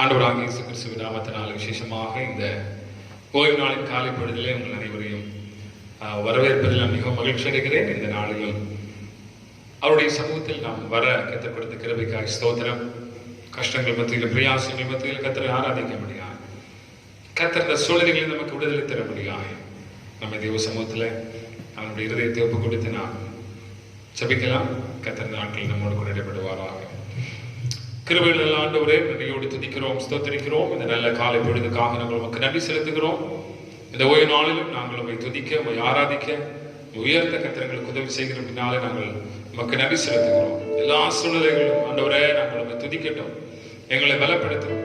ஆண்டவராகிய இயேசு கிறிஸ்துவின் நாமத்தினால் விசேஷமாக இந்த ஓய்வு நாளின் காலை பொழுதிலே உங்கள் அனைவரையும் வரவேற்பதில் நான் மிகவும் மகிழ்ச்சி அடைகிறேன். இந்த நாளிலும் அவருடைய சமூகத்தில் நாம் வர கற்றுக் கொடுத்த கிருபைக்காய் ஸ்தோத்திரம். கஷ்டங்கள் மத்தியில், பிரயாசங்கள் மத்தியில் கர்த்தரை ஆராதிக்க முடியாது. கர்த்தர் இந்த சூழ்நிலைகளில் நமக்கு விடுதலை தர முடியாது. நம்ம தேவ சமூகத்தில் அவனுடைய இருதயத்தை ஒப்பு கொடுத்து நாம் ஜெபிக்கலாம். கர்த்தர் நாட்களில் நம்மோடு கூட இடைப்படுவாராக. கிருபையில் நல்ல ஆண்டவரே, நன்றியோடு துதிக்கிறோம், ஸ்தோத்திரிக்கிறோம். இந்த நல்ல காலை பொழுதுக்காக நாங்கள் உமக்கு நன்றி செலுத்துகிறோம். இந்த ஓய்வு நாளிலும் நாங்கள் உம்மை துதிக்க, உம்மை ஆராதிக்க, உயர்ந்த கர்த்தர்களுக்கு உதவி செய்கிற பின்னாலே நாங்கள் உமக்கு நன்றி செலுத்துகிறோம். எல்லா சூழ்நிலைகளிலும் ஆண்டவரே நாங்கள் உம்மை துதிக்கட்டும். எங்களை பலப்படுத்தும்,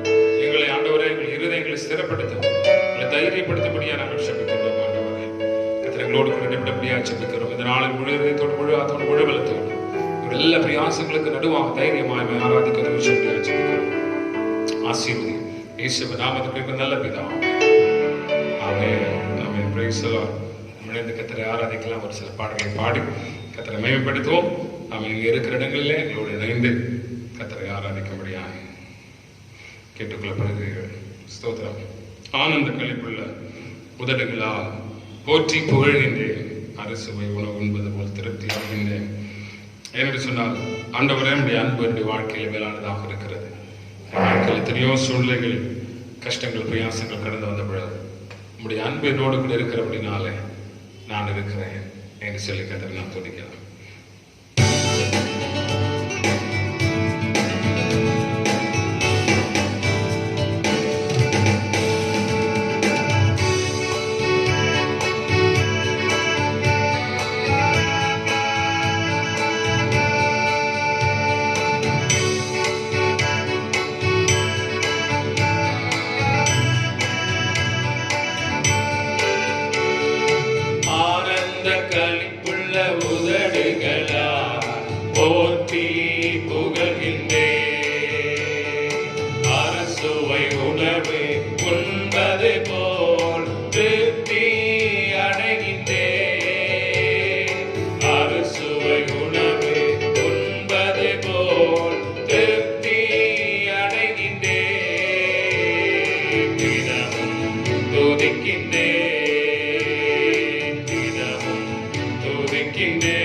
எங்களை ஆண்டவரே எங்கள் இருதயங்களை ஸ்திரப்படுத்தும், எங்களை தைரியப்படுத்தபடியா நாங்கள் ஜெபிக்கிறோம். ஆண்டவரே கர்த்தர்களோடு கூட இடைப்படபடியா ஜெபிக்கிறோம். இந்த நாளில் முழு இதயத்தோடு, முழு ஆத்தோடு, முழு பலத்தோடு எல்லா பிரயாசங்களுக்கு நடுவாக தைரியமாய் ஆராதிக்க ஆசீர்வதி இயேசுவின் நாமத்துக்கு நல்ல பிதாவே. Amen. Amen. Praise the Lord. நம்ம கர்த்தரை ஆராதிக்கலாம். ஒரு சில பாடல்களை பாடி கர்த்தரை மகிமைப்படுத்துவோம். நாம் இங்கே இருக்கிற இடங்களிலே எங்களோடு இணைந்து கர்த்தரை ஆராதிக்கும்படியாக கேட்டுக்கொள்ளப்படுகிறீர்கள். ஸ்தோத்திரம். ஆனந்த களிப்புள்ள உதடுகளால் போற்றி புகழ்கின்றேன், அறுசுவை உணவு உண்பது போல் திருப்தி ஆகின்றேன். ஏனென்று சொன்னால் ஆண்டவரே, நம்முடைய அன்பு என்னுடைய வாழ்க்கையில் மேலானதாக இருக்கிறது. வாழ்க்கையில் எத்தனையோ சூழ்நிலைகள், கஷ்டங்கள், பிரயாசங்கள் கடந்து வந்த பொழுது நம்முடைய அன்பு என்னோடு கூட இருக்கிறபடினாலே நான் இருக்கிறேன் என்று சொல்லி கர்த்தரை நான் துதிக்கிறேன். Amen.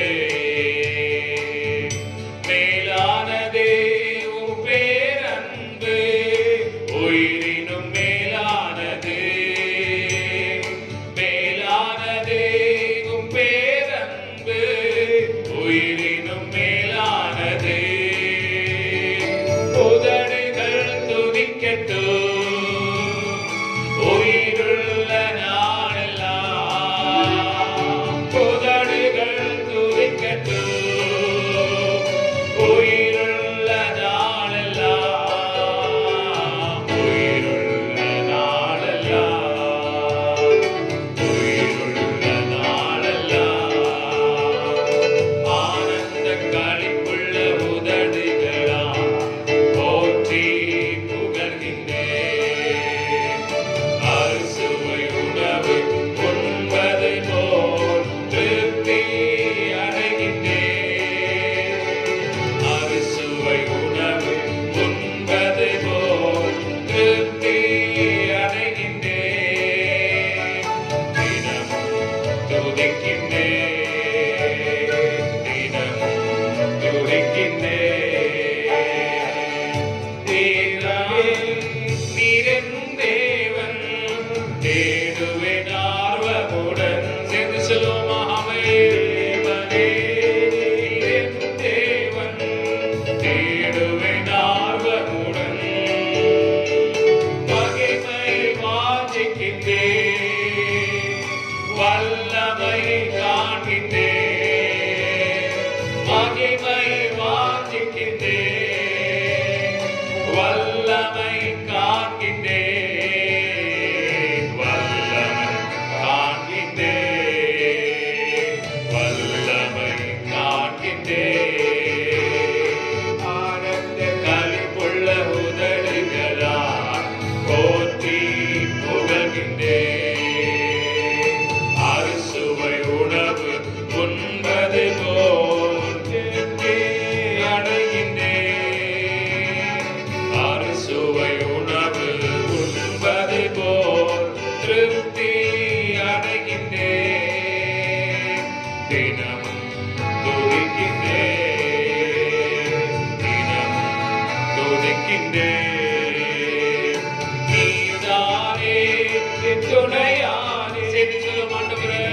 சேர்த்து சொல்லும் ஆண்டவரே,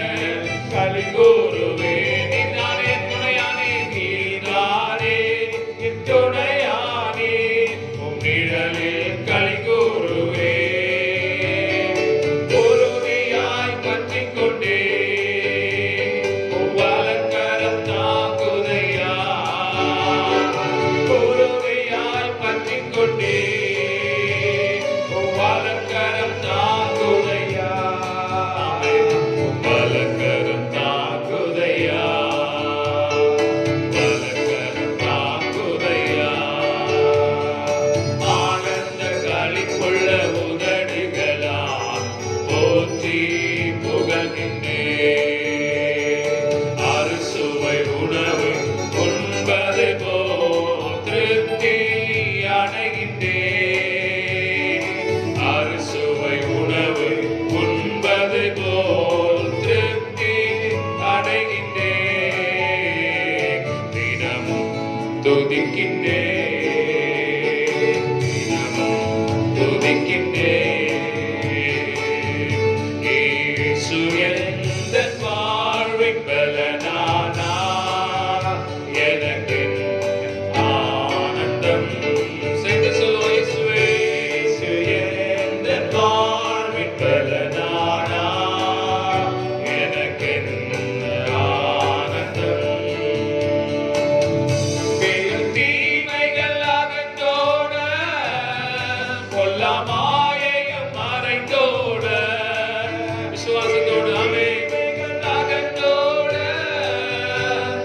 களி கூறுவேன். நீதானே துணையானே, நீதானே என் துணையானே, உம் நிழலில் களி கூறுவேன். உறுதியாய் பற்றிக் கொண்டே உம் வலக்கரம் தாங்குதையா, உறுதியாய் பற்றிக் கொண்டே உம் வலக்கரம் தாங்குதையா, உம் வலக்கரம் தாங்குதையா, வலக்கரம் தாங்குதையா. ஆனந்த களிப்புள்ள உதடுகளால் போற்றி புகழ்கின்றேன். அறுசுவை உணவு உண்பது போல் திருப்தி அடைகின்றேன். அறுசுவை உணவு உண்பது போல் திருப்தி அடைகின்றேன். தினமும் துதிக்கின்றேன், தினமும் துதிக்கின்றேன். இயேசு எந்தன் வாழ்வின் பலனானார், எனக்கென்ன ஆனந்தம். சேர்ந்து சொல்லுவோம், இயேசுவே, இயேசு எந்தன் வாழ்வின் பலனானார், எனக்கென்ன ஆனந்தம். பெரும் தீமைகள் அகன்றோட, பொல்லா மாயையும் மறைந்தோட, விசுவாசத்தோடு ஆமே, அகன்றோட,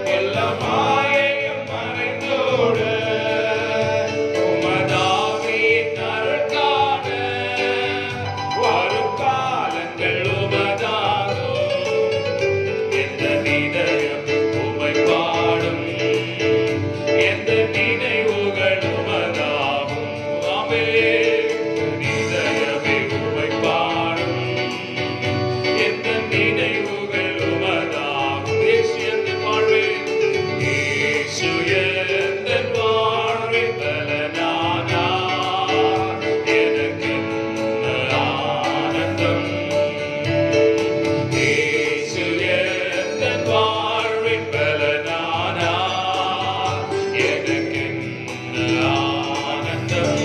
பொல்லா மாயையும் மறைந்தோட, உமதாவின் அருள் காண வரும் காலங்கள் உமதாகும். எந்த இதயம் உம்மை பாடும், எந்த நினைவுகள் உமதாகும். ஆமே, இதயமே உம்மை பாடும், எந்த நினைவுகள் உமதாகும். இயேசு எந்தன் வாழ்வில், இயேசு எந்தன் வாழ்வில் பலனானார், எனக்கென்ன ஆனந்தம். இயேசு எந்தன் வாழ்வின் பலனானார், எனக்கென்ன ஆனந்தம்.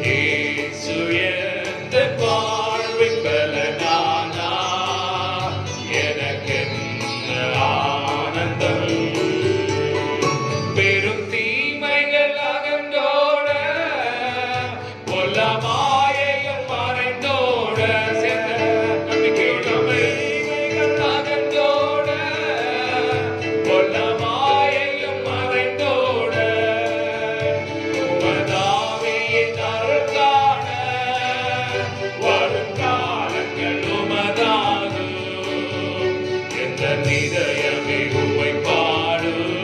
இயேசு எந்தன் வாழ்வின் பலனானார், எனக்கென்ன ஆனந்தம். பெரும் தீமைகள் அகன்றோட, பொல்லா மாயையும் மறைந்தோட, சேர்ந்த நம்பிக்கையுள்ளமை அகன்றோட, பொல்லா மாயையும் மறைந்தோட, உமதாவின் அருள் காண வரும் காலங்கள் உமதாகும். எந்த இதயமே உம்மை பாடும்,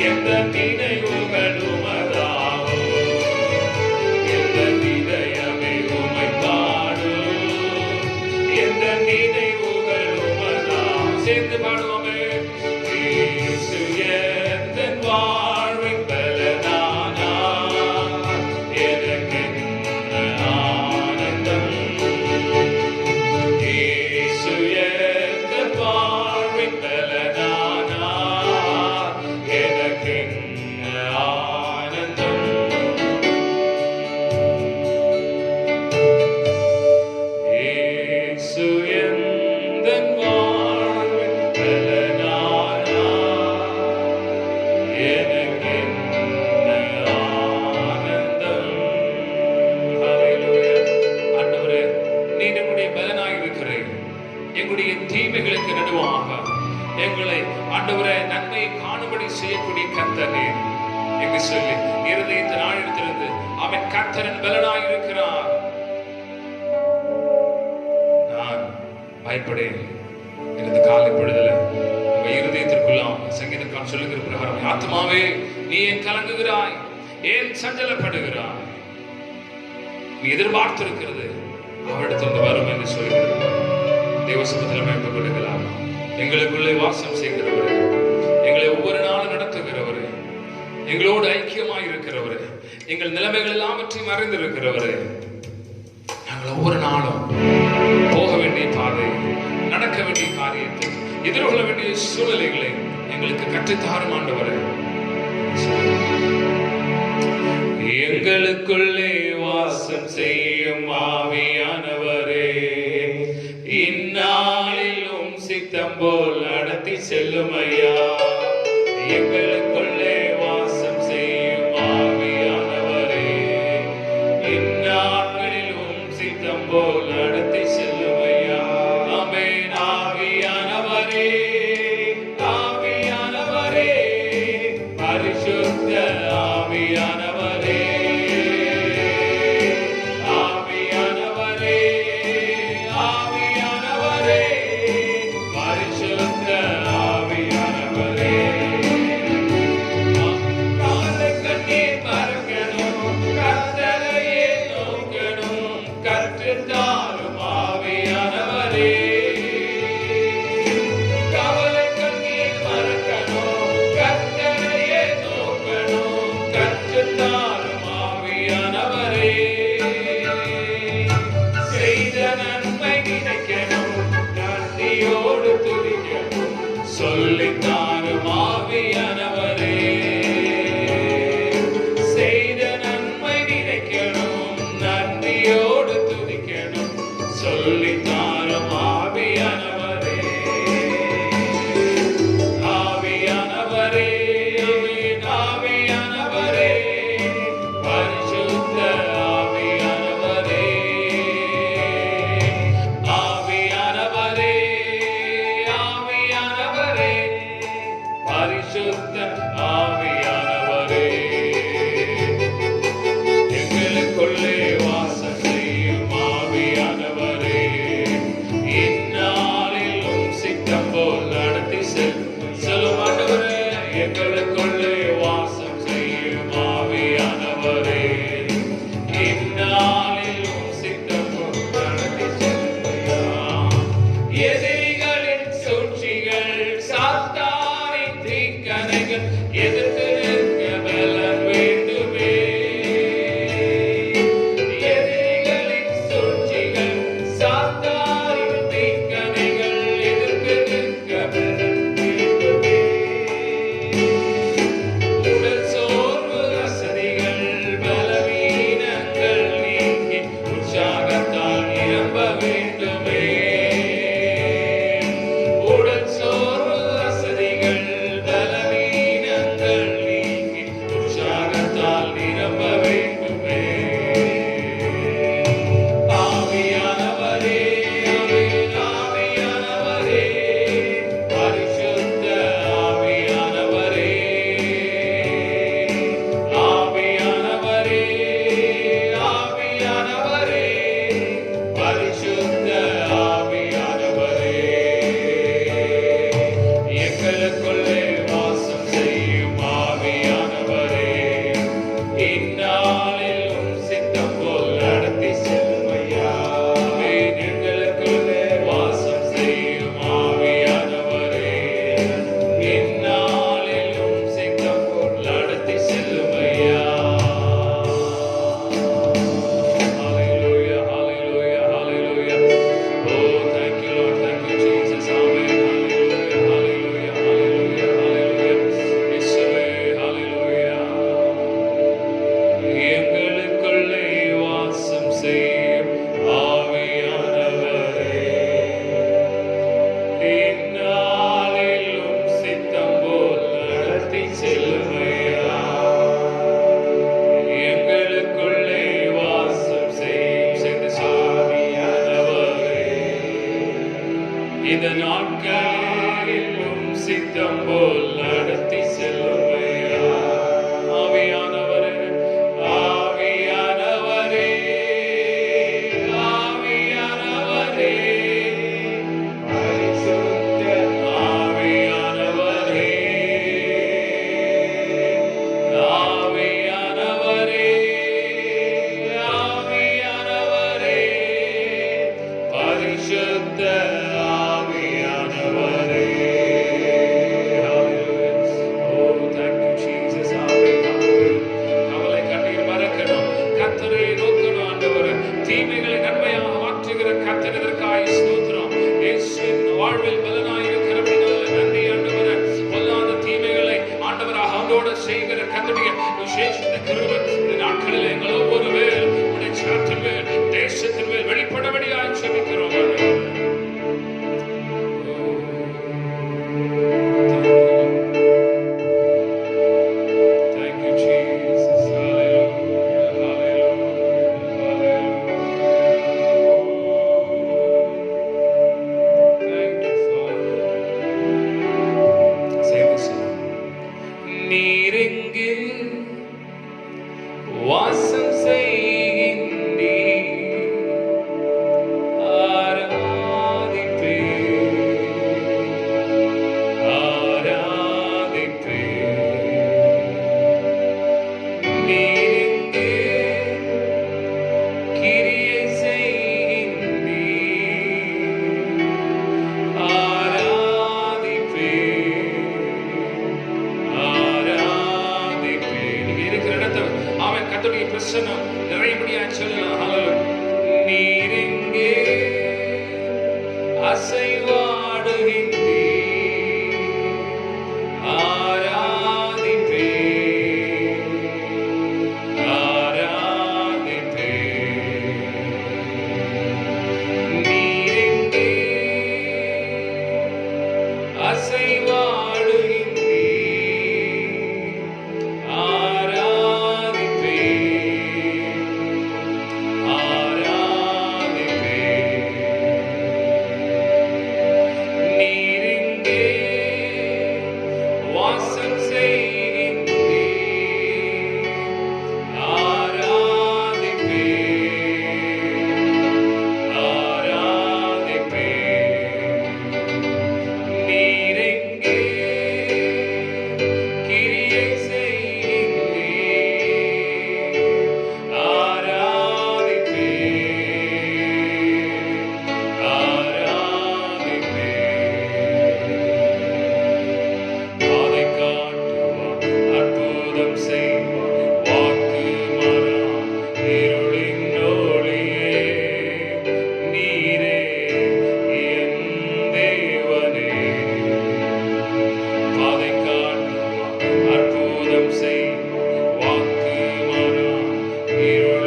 எந்த நினைவுகள் உமதாகும். எந்த இதயமே உம்மை பாடும், எந்த நினைவுகள் உமதாகும். சேர்ந்து பாடுவோமே, இயேசு எந்தன் வாழ்வின் பலனானார், எனக்கென்ன ஆனந்தம். இயேசு எந்தன் வாழ்வின் பலனானார், எனக்கென்ன ஆனந்தம். இயேசு எந்தன் வாழ்வின் பலனானார், எனக்கென்ன ஆனந்தம். ஹல்லேலூயா. ஆண்டவரே, நீர் எங்களுடைய பலனாய் இருக்கிறீர். எங்களுடைய தீமைகளுக்கு நடுவாக எங்களை ஆண்டவரே நன்மையை காணும்படி செய்யக்கூடிய கர்த்தர் நீர் என்று சொல்லி இருதயத்தின் ஆழத்திலிருந்து அவன் கர்த்தரின் பலனாய் இருக்கிறார். நான் பயப்படேன். எனது காலை பொழுதுல உங்க இருதயத்திற்குள்ளாம் சங்கீதக்காரன் சொல்லுகிற பிரகாரம், ஆத்மாவே நீ ஏன் கலங்குகிறாய், ஏன் சஞ்சலப்படுகிறாய், நீ எதிர்பார்த்திருக்கிறது அவரிடத்திலிருந்து வரும் என்று சொல்கிறது. தேவசமத்தில் மேம்பட்டு கொடுக்கலாம். எங்களுக்குள்ளே வாசம் செய்கிறவரே, எங்களை ஒவ்வொரு நாளும் நடத்துகிறவரே, எங்களோடு ஐக்கியமாய் இருக்கிறவரே, எங்கள் நிலைமைகள் எல்லாவற்றையும் அறிந்திருக்கிறவரே, நாங்கள் ஒவ்வொரு நாளும் போக வேண்டிய பாதை, நடக்க வேண்டிய காரியத்தை, எதிர்கொள்ள வேண்டிய சூழ்நிலைகளை எங்களுக்கு கற்றுத்தாரும் ஆண்டவரே. எங்களுக்குள்ளே வாசம் செய்யும் ஆவியானவரே, இந்நாளிலும் சித்தம் போல் நடத்தி செல்லும் ஐயா. எங்களுக்குள்ளே வாசம் செய்யும் ஆவியானவரே, இந்நாட்களிலும் சித்தம் போல் நடத்தி செல்லும் ஐயா. ஆமென். ஆவியானவரே, ஆவியானவரே, பரிசுத்த ஆவியானவரே, ஆவியானவரே, ஆவியானவரே, பரிசுத்த ஆவியானவரே. காலக்கண்ணீர் மறக்கணும், கர்த்தரையே நோக்கணும், கற்றுத்தாரும் ஆவி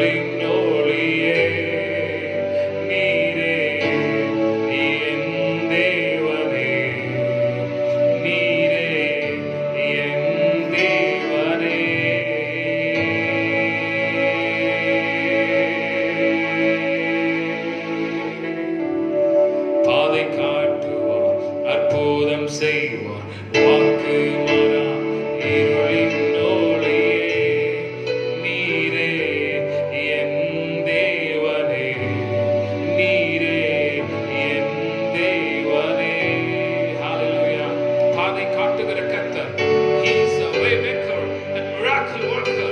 இருளின் ஒளியே நீரே என் தேவனே, நீரே என் தேவனே. பாதை காட்டுவார், அற்புதம் செய்வார், வாக்கு மாறா இருளின் ஒளியே நீரே என் தேவனே, நீரே என் தேவனே. ஹalleluya. பாதை காட்டுகிற கர்த்தர், he is a way maker and miracle worker.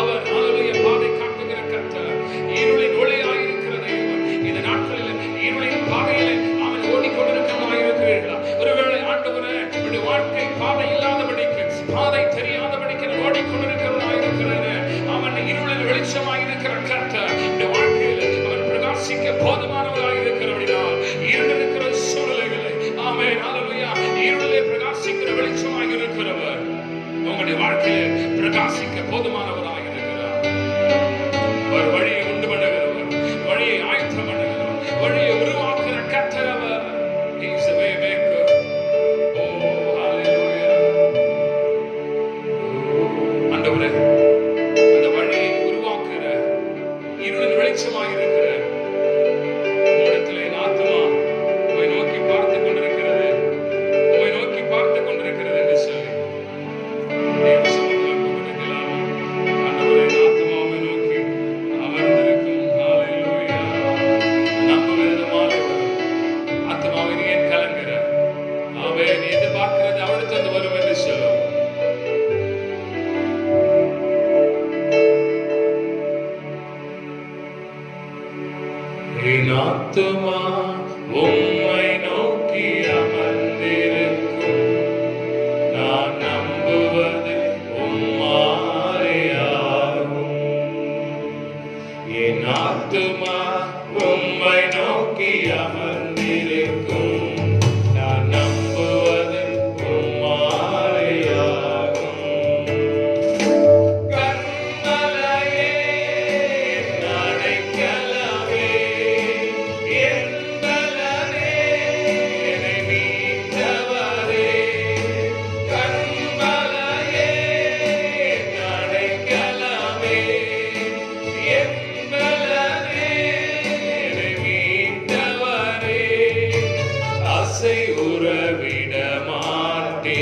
அவர் ஹalleluya பாதை காட்டுகிற கர்த்தர், இருளின் ஒளியாய் இருக்கிற தேவன். இந்த நாட்களில் இருளின் பாதையிலே அவன் ஓடிக்கொண்டிருக்கிறவராயிருக்கிறீர்களா? ஒருவேளை ஆண்டவரே உடைய வாழ்க்கை பாதை இல்லாதபடிக்கு, பாதை தெரியாதபடிக்கு ஓடிக்கொண்டிருக்கிறவராயிருக்கிறேன். அவன் இருளில் வெளிச்சமாயிருக்கிற கர்த்தர். இந்த வாழ்க்கையில் அவன் பிரகாசிக்க போதுமானவராயிருக்கிறபடினால் இருளிருக்கிற சூழ்நிலைகளை ஆமென் ஹalleluya இருளிலே பிரகாசிக்கிற வெளிச்சமாயிருக்கிறவர் உங்களுடைய வாழ்க்கையிலே பிரகாசிக்க போதுமானவராயிருக்கிறார். ஒரு வழியை உண்டு பண்ணுகிறவர், வழியை ஆயத்தம் பண்ணுகிறவர், வழியை உருவாக்குகிற கர்த்தர் அவர். He is a way maker. Oh hallelujah. ஆண்டவரே, அந்த வழியை உருவாக்குகிற இருளின் வெளிச்சமாயிருக்கிற உம்மிடத்திலே என் ஆத்துமா உம்மை நோக்கி பார்த்துக் கொண்டிருக்கிறது, உம்மை நோக்கி பார்த்துக் கொண்டிருக்கிறது என்று சொல்லி தேவ சமூகத்தில் கூப்பிடுகிறார். ஆண்டவரே, என் ஆத்துமா உம்மை நோக்கி அமர்ந்திருக்கும். ஹalleluya. நம்புகிறது மாலை வரும். ஆத்துமாவை நீ ஏன் கலங்குற? ஆமென். நீ எதிர்பார்க்கிறது அவனிடத்திலிருந்து வரும் என்று சொல்லும். என் ஆத்துமா உம்மை நோக்கி அமர்ந்திருக்கும். நான் நம்புவது உம்மாலேயாகும். என் ஆத்துமா உம்மை நோக்கி அமர்ந்திருக்கும். நான் நம்புவது உம்மாலேயாகும். கண்மலையே என் அடைக்கலமே, என் பலனே, என்னை மீட்டவரே. கண்மலையே என் அடைக்கலமே, என் பலனே, என்னை மீட்டவரே. அசைவுற விட மாட்டேன்,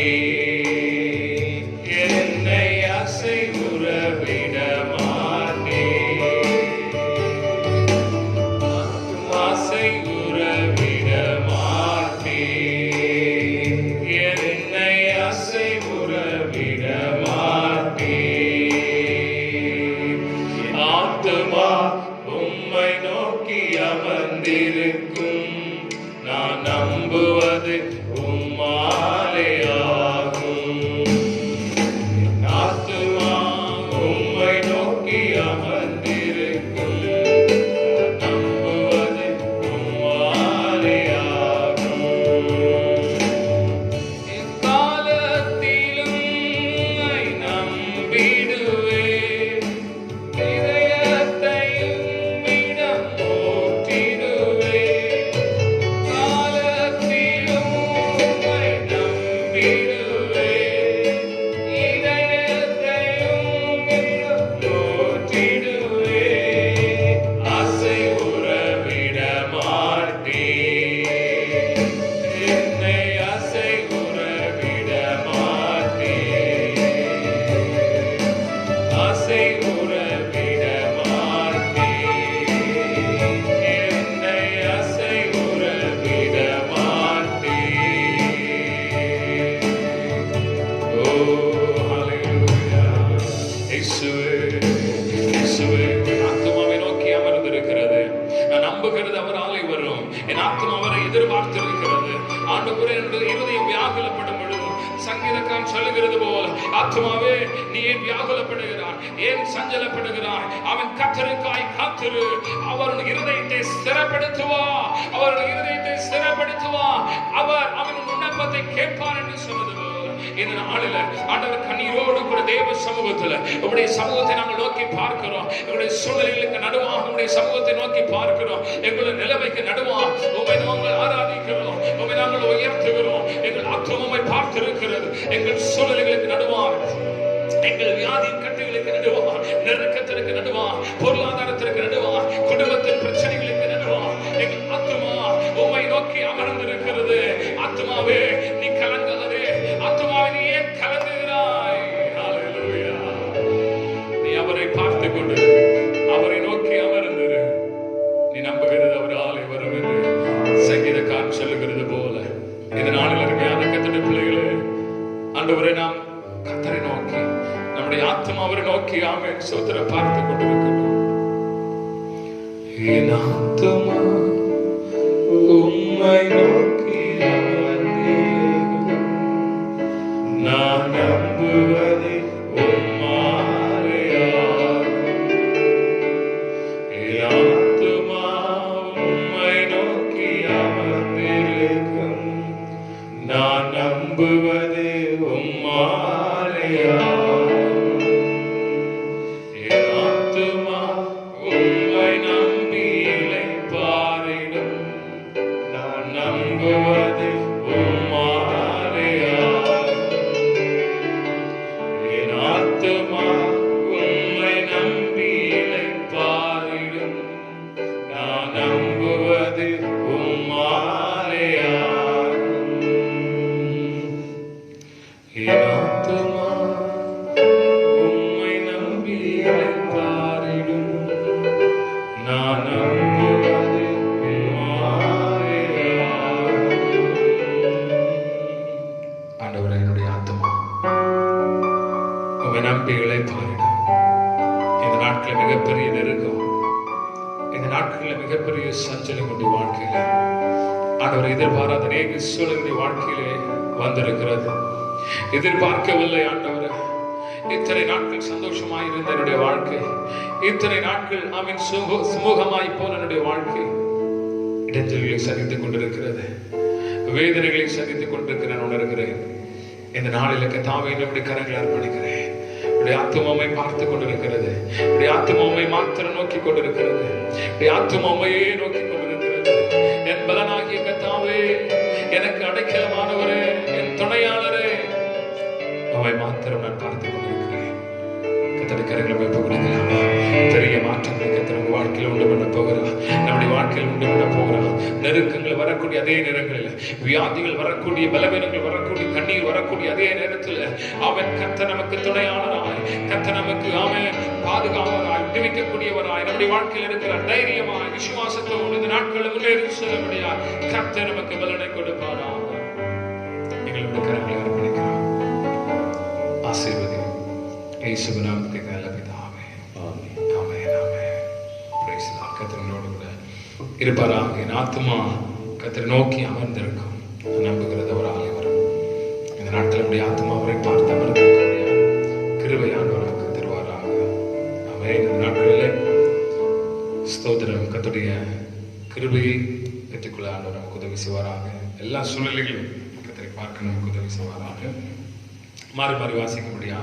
என்னை அசைவுற விட மாட்டேன். அசைவுற விட மாட்டேன், என்னை அசைவுற விட மாட்டேன். ஆத்துமா உம்மை நோக்கி அமர்ந்திருக்கும். நான் நம்புவது உம்மாலேயாகும். ஆத்துமா உம்மை நோக்கி அமர்ந்திருக்கும். நான் நம்புவது உம்மாலேயாகும். எக்காலத்திலும் உம்மை நம்பிடுவேன். இதயத்தை உம்மிடம் ஊற்றிடுவேன். காலத்திலும் உம்மை நம்பிடுவேன். இதயத்தை உம்மிடம் ஊற்றிடுவேன். அசைவுற விட மாட்டேன், என்னை அசைவுற விட மாட்டேன். அசைவுற விட மாட்டேன், என்னை அசைவுற விட மாட்டேன். ஓ ஹalleluya. இயேசுவே, இயேசுவே, என் ஆத்துமாவை நோக்கி அமர்ந்திருக்கிறது. நான் நம்புகிறது அவராலே வரும். என் ஆத்துமா அவரை எதிர்பார்த்திருக்கிறது. ஆண்டவரே, என்று இருதயம் வியாகுலப்படும் பொழுது சங்கீதக்காரன் சொல்லுகிறது போல், ஆத்துமாவே நீ ஏன் வியாகுலப்படுகிறாய், ஏன் சஞ்சலப்படுகிறாய்? அவன் கர்த்தருக்காய் காத்திரு. அவர் இருதயத்தை ஸ்திரப்படுத்துவார், அவர் இருதயத்தை ஸ்திரப்படுத்துவார். அவர் அவன் விண்ணப்பத்தை கேட்பார் என்று சொன்னது போல், இந்த நாளில் ஆண்டவர் கண்ணீரோடு கூட தேவ சமூகத்தில் உங்களுடைய சமூகத்தை நாங்கள் நோக்கி பார்க்கிறோம். எங்களுடைய சூழ்நிலைகளுக்கு நடுவாக உங்களுடைய சமூகத்தை நோக்கி பார்க்கிறோம். எங்களுடைய நிலைமைக்கு நடுவாக உண்மை நாங்கள் ஆராதிக்கிறோம், உண்மை நாங்கள் உயர்த்துகிறோம். எங்கள் ஆத்மாவை பார்த்திருக்கிறது. எங்கள் சூழ்நிலைகளுக்கு நடுவாக, எங்கள் வியாதியின் கட்டுகளுக்கு நடுவா, நெருக்கத்திற்கு நடுவா, பொருளாதாரத்திற்கு நடுவா, குடும்பத்தின் பிரச்சனைகளுக்கு நடுவா, எங்கள் ஆத்மா உம்மை நோக்கி அமர்ந்திருக்கிறது. ஆத்மாவே நீ கலங்காதே, ஆத்மாவே நீ ஏன் கலங்குகிறாய்? ஹல்லேலூயா. நீ அவரை பார்த்து கொண்டு அவரை நோக்கி அமர்ந்திரு. நீ நம்புகிறது அவர் ஆலை வரும் என்று சங்கீதக்காரன் சொல்லுகிறது போல இந்த நாளில் அருமையான கர்த்தருடைய பிள்ளைகளே, ஆண்டவரை நாம் கர்த்தரை நோக்கி நம்முடைய ஆத்மாவை நோக்கி ஆமென் சோதர பார்த்து கொண்டிருக்கிறோம். என் ஆத்மா உம்மை நோக்கி அமர்ந்திருக்கும், நான் நம்புவது உம்மாலேயாகும். என் ஆத்மா உம்மை நோக்கி அமர்ந்திருக்கும், நான் நம்புவது உம்மாலேயாகும். மிகப்பெரிய சஞ்சலம் உடைய வாழ்க்கையில ஆண்டவர் எதிர்பாராத அநேக சூழலுடைய வாழ்க்கையிலே வந்திருக்கிறது. எதிர்பார்க்கவில்லை ஆண்டவர். இத்தனை நாட்கள் சந்தோஷமாய் இருந்த என்னுடைய வாழ்க்கை, இத்தனை நாட்கள் ஆமென் சுமூகமாய் போன என்னுடைய வாழ்க்கை இடைஞ்சல்களை சந்தித்துக் கொண்டிருக்கிறது, வேதனைகளை சந்தித்துக் கொண்டிருக்கிறேன் உணர்கிறேன். இந்த நாளில் கர்த்தாவே நம்முடைய கரங்களை அர்ப்பணிக்கிறேன். ஆத்துமாவை பார்த்து கொண்டிருக்கிறது, ஆத்துமாவை மாத்திரம் நோக்கி கொண்டிருக்கிறது, ஆத்துமாவையே நோக்கி கொண்டிருக்கிறது. என் பலனாகிய கர்த்தாவே, எனக்கு அடைக்கலமானவரே, என் துணையாளரே, அவை மாத்திரம் நான் பார்த்து கொண்டிருக்கிறேன். கர்த்தருடைய கரங்களை வைப்பு கொடுக்கலாம். பெரிய மாற்றங்களை கர்த்தர் வாழ்க்கையில் உண்டு பண்ண போகிறார், நம்முடைய வாழ்க்கையில் உண்டு பண்ண போகிறார். நெருக்கங்கள் வரக்கூடிய அதே நேரங்களில், வியாதிகள் வரக்கூடிய, பலவீனங்கள் வரக்கூடிய, கண்ணீர் வரக்கூடிய அதே நேரத்தில் அவன் கர்த்தர் நமக்கு துணையாளராய், கர்த்தர் நமக்கு அவன் பாதுகாவலராய், விடுவிக்கக்கூடியவராய் நம்முடைய வாழ்க்கையில் இருக்கிற தைரியமாய் விசுவாசத்தோடு இந்த நாட்களில் முன்னேறி செல்லபடியாய் கர்த்தர் நமக்கு பலனை கொடுப்பாராக. எங்களுடைய கரங்களை அர்ப்பணிக்கிறோம். ஆசீர்வதி இயேசுவின் நாமத்தில் நல்ல பிதாவே. Amen. Amen. Amen. Praise the Lord. கர்த்தரோடு கூட இருப்பாராக. என் ஆத்துமா கர்த்தரை நோக்கி அமர்ந்திருக்கும், நம்புகிறது ஒரு ஆலை வரும். இந்த நாட்கள் நம்முடைய ஆத்மா அவரை பார்த்து அமர்ந்திருக்கக்கூடிய கிருபையானவர் நமக்கு தருவாராக. ஆமென். இந்த நாட்களிலே ஸ்தோத்திரம். கர்த்தருடைய கிருபையை பெற்றுக்கொள்ள ஆண்டவர் நமக்கு உதவி செய்வாராக. எல்லா சூழ்நிலைகளும் கர்த்தரை பார்க்க நமக்கு உதவி செய்வாராக. மாறி மாறி வாசிக்கும்படியா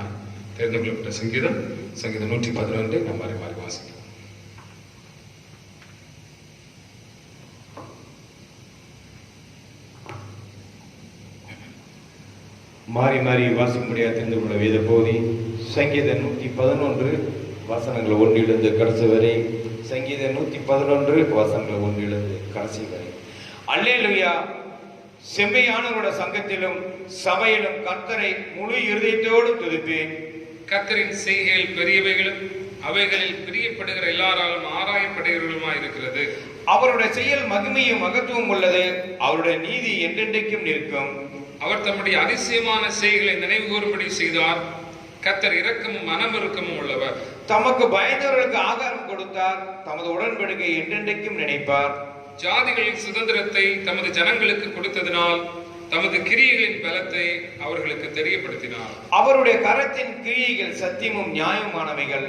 தெரிந்து கொள்ளப்பட்ட சங்கீதம் 111 நாம் மாறி மாறி வாசிக்கலாம். மாறி மாறி வாசிக்கும்படியா தெரிந்து கொள்ள வேத பகுதி சங்கீதம் 111 வசனங்கள் 1 கடைசி வரை. சங்கீதம் 111 வசனங்கள் 1 கடைசி வரை. அல்லேலூயா. செம்மையானவரோட சங்கத்திலும் சபையிலும் கர்த்தரை முழு இருதயத்தோடு துதிப்பேன். கர்த்தரின் செய்கைகள் பெரியவைகளும் அவைகளில் பிரியப்படுகிற எல்லாராலும் ஆராயப்படுகிறவர்களுமாய் இருக்கிறது. அவருடைய செயல் மகிமையும் மகத்துவம் உள்ளது. அவருடைய நீதி என்றென்றைக்கும் நிற்கும். அவர் தம்முடைய அதிசயமான செய்கைகளை நினைவு கூறும்படி செய்தார். கர்த்தர் இரக்கமும் மனமிருக்கமும் உள்ளவர். தமக்கு பயந்தவர்களுக்கு ஆகாரம் கொடுத்தார். தமது உடன்படிக்கை என்றென்றைக்கும் நினைப்பார். ஜாதிகளின் சுதந்திரத்தை தமது ஜனங்களுக்கு கொடுத்ததினால் தமது கிரியைகளின் பலத்தை அவர்களுக்கு தெரியப்படுத்தினார். அவருடைய கரத்தின் கிரியைகள் சத்தியமும் நியாயமானவைகள்.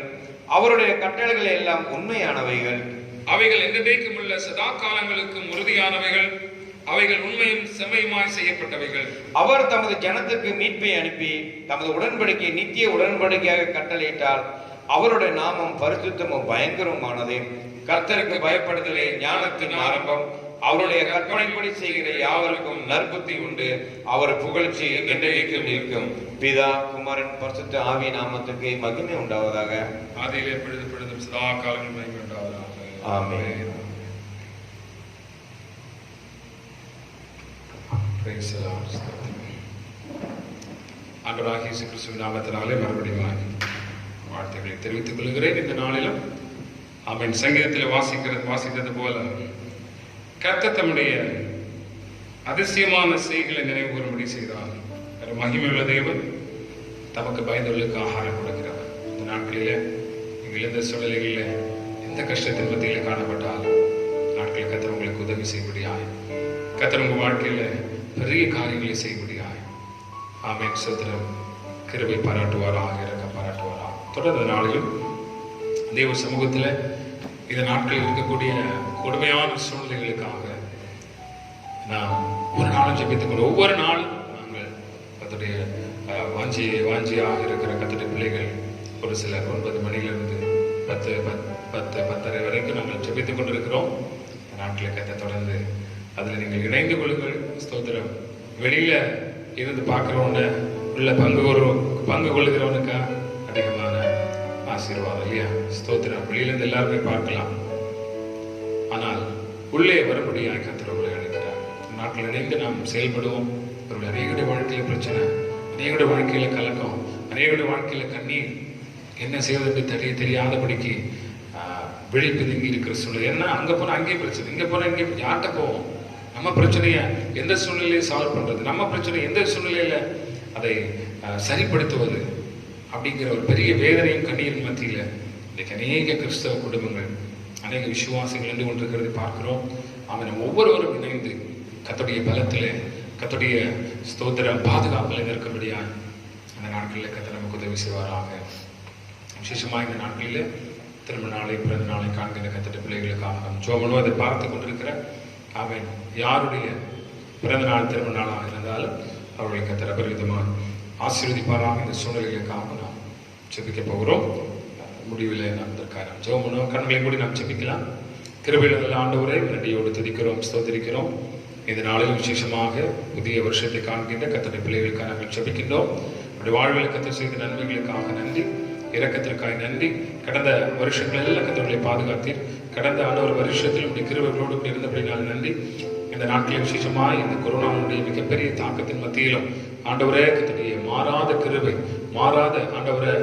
அவருடைய கட்டளைகள் எல்லாம் உண்மையானவைகள். அவைகள் என்றென்றைக்கும் உள்ள சதா காலங்களுக்கும் உறுதியானவைகள். அவைகள் உண்மையும் செம்மையுமாய் செய்யப்பட்டவைகள். அவர் தமது ஜனத்திற்கு மீட்பை அனுப்பி தமது உடன்படிக்கை நித்திய உடன்படிக்கையாக கட்டளையிட்டால் அவருடைய நாமம் பரிசுத்தமும் பயங்கரமானது. கர்த்தருக்கு பயப்படுதலே ஞானத்தின் ஆரம்பம். அவருடைய கற்பனைப்படி செய்கிற யாவருக்கும் நற்புத்தி உண்டு. அவர் புகழ்ச்சி என்றைக்கும் இருக்கும். பிதா குமாரன் பரிசுத்த ஆவி நாமத்துக்கு மகிமை உண்டாவதாக. ஆதியிலே பொழுதும் சதா காலங்கள் மகிமை உண்டாவதாக. ஆமென். Praise the Lord. ஆண்டவராகிய இயேசு கிறிஸ்துவின் நாமத்தினாலே மறுபடியும் வாழ்த்துக்களை தெரிவித்துக் கொள்கிறேன். இந்த நாளிலும் ஆமென். சங்கீதத்தில் வாசித்தது போல கர்த்தர் தம்முடைய அதிசயமான செய்களை நினைவு கூறும்படி செய்தார். மகிமையுள்ள தேவன் தமக்கு பயந்தவர்களுக்கு ஆகாரம் கொடுக்கிறார். இந்த நாட்களிலே நீங்கள் எந்த சூழ்நிலைகளில் எந்த கஷ்டத்தின் மத்தியில் காணப்பட்டால் நாட்களில் கர்த்தர் உங்களுக்கு உதவி செய்யப்படியாய், கர்த்தர் உங்கள் வாழ்க்கையில பெரிய காரியங்களை செய்யப்படியாய் ஆமென். சோதரம் கிருபை பாராட்டுவாராக, இரக்கம் பாராட்டுவாராக. தொடர்ந்த நாளிலும் தேவ சமூகத்தில் இந்த நாட்களில் இருக்கக்கூடிய கொடுமையான சூழ்நிலைகளுக்காக நாம் ஒரு நாளும் ஜெபித்துக் கொண்டு ஒவ்வொரு நாளும் நாங்கள் கர்த்தருடைய வாஞ்சியாக இருக்கிற கர்த்தருடைய பிள்ளைகள் ஒரு சிலர் 9 மணியிலிருந்து 10:30 வரைக்கும் நாங்கள் ஜெபித்துக் கொண்டிருக்கிறோம். இந்த நாட்களை கர்த்தர் தொடர்ந்து அதில் நீங்கள் இணைந்து கொள்ளுங்கள். ஸ்தோத்திரம். வெளியில இருந்து பார்க்கிறவன உள்ள பங்கு கொள்ளுகிறவனுக்கா அதிகமான ஆசீர்வாதம் இல்லையா? ஸ்தோத்திரம். வெளியிலிருந்து எல்லாருமே பார்க்கலாம், ஆனால் உள்ளே வரும்படியாக கர்த்தர் உங்களை அழைக்கிறார். நாட்கள் இணைந்து நாம் செயல்படுவோம். அவருடைய அநேகருடைய வாழ்க்கையில பிரச்சனை, அநேகருடைய வாழ்க்கையில கலக்கம், அநேகருடைய வாழ்க்கையில கண்ணீர், என்ன செய்வதற்கு தெரியாதபடிக்கு விழிப்பு நீங்கி இருக்கிற சூழ்நிலை. என்ன அங்க போனா அங்கேயே பிரச்சனை, இங்க போனா இங்கே யார்கிட்ட போவோம்? நம்ம பிரச்சனைய எந்த சூழ்நிலையை சால்வ் பண்றது, நம்ம பிரச்சனை எந்த சூழ்நிலையில அதை சரிப்படுத்துவது அப்படிங்கிற ஒரு பெரிய வேதனையும் கண்ணீரின் மத்தியில இன்னைக்கு அநேக கிறிஸ்தவ குடும்பங்கள், அநேக விசுவாசிகள் என்று கொண்டிருக்கிறதை பார்க்கிறோம். அவன் ஒவ்வொருவரும் இணைந்து கர்த்தருடைய பலத்திலே, கர்த்தருடைய ஸ்தோத்திர பாதுகாப்பில் நிற்கும்படியா அந்த நாட்களில் கர்த்தர் நமக்கு உதவி செய்வாராக. விசேஷமாக இந்த நாட்களில் திருமண நாளை, பிறந்த நாளை காண்கின்ற கர்த்தருடைய பிள்ளைகளுக்காக நாம் ஜெபம் அதை பார்த்து கொண்டிருக்கிற அவன் யாருடைய பிறந்த நாள் திருமண நாளாக இருந்தாலும் அவர்களை கர்த்தர் அபரிவிதமாக ஆசீர்வதிப்பாராக. இந்த சூழ்நிலைகளுக்காக நாம் ஜெபிக்க போகிறோம். முடிவில் நாம் இதற்காக ஜெபம் பண்ணுவோம். கண்களை கூடி நாம் ஜெபிக்கலாம். கிருபையில் ஆண்டவரே நன்றியோடு துதிக்கிறோம், ஸ்தோத்திரிக்கிறோம். இந்த நாளில் விசேஷமாக புதிய வருஷத்தை காண்கின்ற கர்த்தருடைய பிள்ளைகளுக்காக நாங்கள் ஜெபிக்கின்றோம். நம்முடைய வாழ்வில் கர்த்தர் செய்த நன்மைகளுக்காக நன்றி, இரக்கத்திற்காக நன்றி. கடந்த வருஷங்களில் கர்த்தர்களை பாதுகாத்தீர். கடந்த ஒரு வருஷத்தில் நம்முடைய கிருபைகளோடு இருந்தபடினால் நன்றி. இந்த நாட்களில் விசேஷமாக இந்த கொரோனாவுடைய மிகப்பெரிய தாக்கத்தின் மத்தியிலும் ஆண்டவரே கர்த்தருடைய மாறாத கிருபை, மாறாத ஆண்டவரே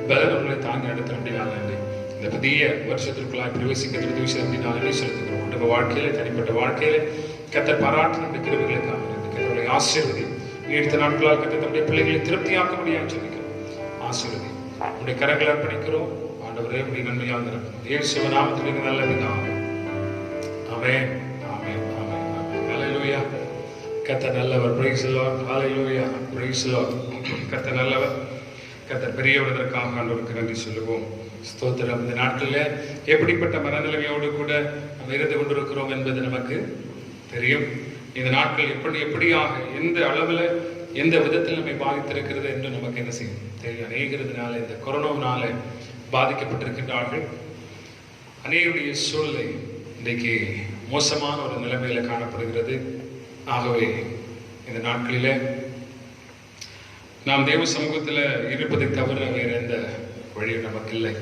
பலன்களை தாங்கி நடத்த அப்படினால் நன்றி. இந்த புதிய வருஷத்திற்குள்ளாய் பிரவேசிக்க உதவி செய்ய அப்படினால் நன்றி செலுத்துகிறோம். குடும்ப வாழ்க்கையில, தனிப்பட்ட வாழ்க்கையில கர்த்தர் பாராட்டி நம்முடைய கிருபைகளுக்காக நன்றி. கர்த்தருடைய ஆசீர்வதி நீடித்த நாட்களால் கர்த்தர் நம்முடைய பிள்ளைகளை திருப்தியாக்கும்படியாக ஜெபிக்கிறோம். ஆசீர்வதி நம்முடைய கரங்களை அர்ப்பணிக்கிறோம். ஆண்டவரே உடைய நன்மையாக இருக்கும் இயேசுவின் நாமத்தில் நல்ல பிதாவே. ஆமென், ஆமென், ஆமென், ஆமென். ஹல்லேலூயா. கர்த்தர் நல்லவர். Price the Lord. Hallelujah. Price the Lord. கர்த்தர் நல்லவர். கர்த்தர் பெரியவர்களுக்காக ஆண்டவருக்கு நன்றி சொல்லுவோம். ஸ்தோத்திரம். இந்த நாட்களில் எப்படிப்பட்ட மனநிலைமையோடு கூட நம்ம இருந்து கொண்டிருக்கிறோம் என்பது நமக்கு தெரியும். இந்த நாட்கள் எப்படியாக எந்த அளவில் எந்த விதத்தில் நம்மை பாதித்திருக்கிறது என்று நமக்கு என்ன செய்யும் தெரியும். அநேகத்தினால இந்த கொரோனாவினால பாதிக்கப்பட்டிருக்கின்றார்கள். அநேகருடைய சூழ்நிலை இன்றைக்கு மோசமான ஒரு நிலைமையில காணப்படுகிறது. ஆகவே இந்த நாட்களில நாம் தேவ சமூகத்தில் இருப்பதை தவிர வேற எந்த வழியும் நமக்கு இல்லை.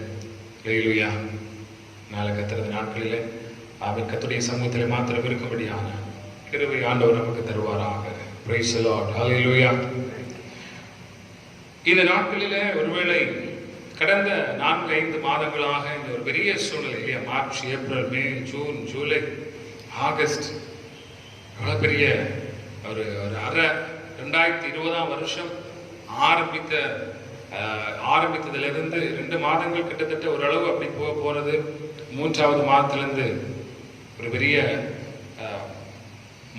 ஹல்லேலூயா. நாளை கத்திர நாட்களிலே அவர் கர்த்தருடைய சமூகத்தில் மாத்திரம் இருக்கும்படியான கிருபை ஆண்டவர் நமக்கு தருவாராக. Praise the Lord. ஹல்லேலூயா. இந்த நாட்களிலே ஒருவேளை கடந்த 4-5 மாதங்களாக இந்த ஒரு பெரிய சூழ்நிலை இல்லையா, மார்ச், ஏப்ரல், மே, ஜூன், ஜூலை, ஆகஸ்ட், எவ்வளவு பெரிய ஒரு 2020ஆம் வருஷம் ஆரம்பித்ததிலிருந்து 2 மாதங்கள் கிட்டத்தட்ட ஓரளவு அப்படி போறது. 3வது மாதத்திலிருந்து ஒரு பெரிய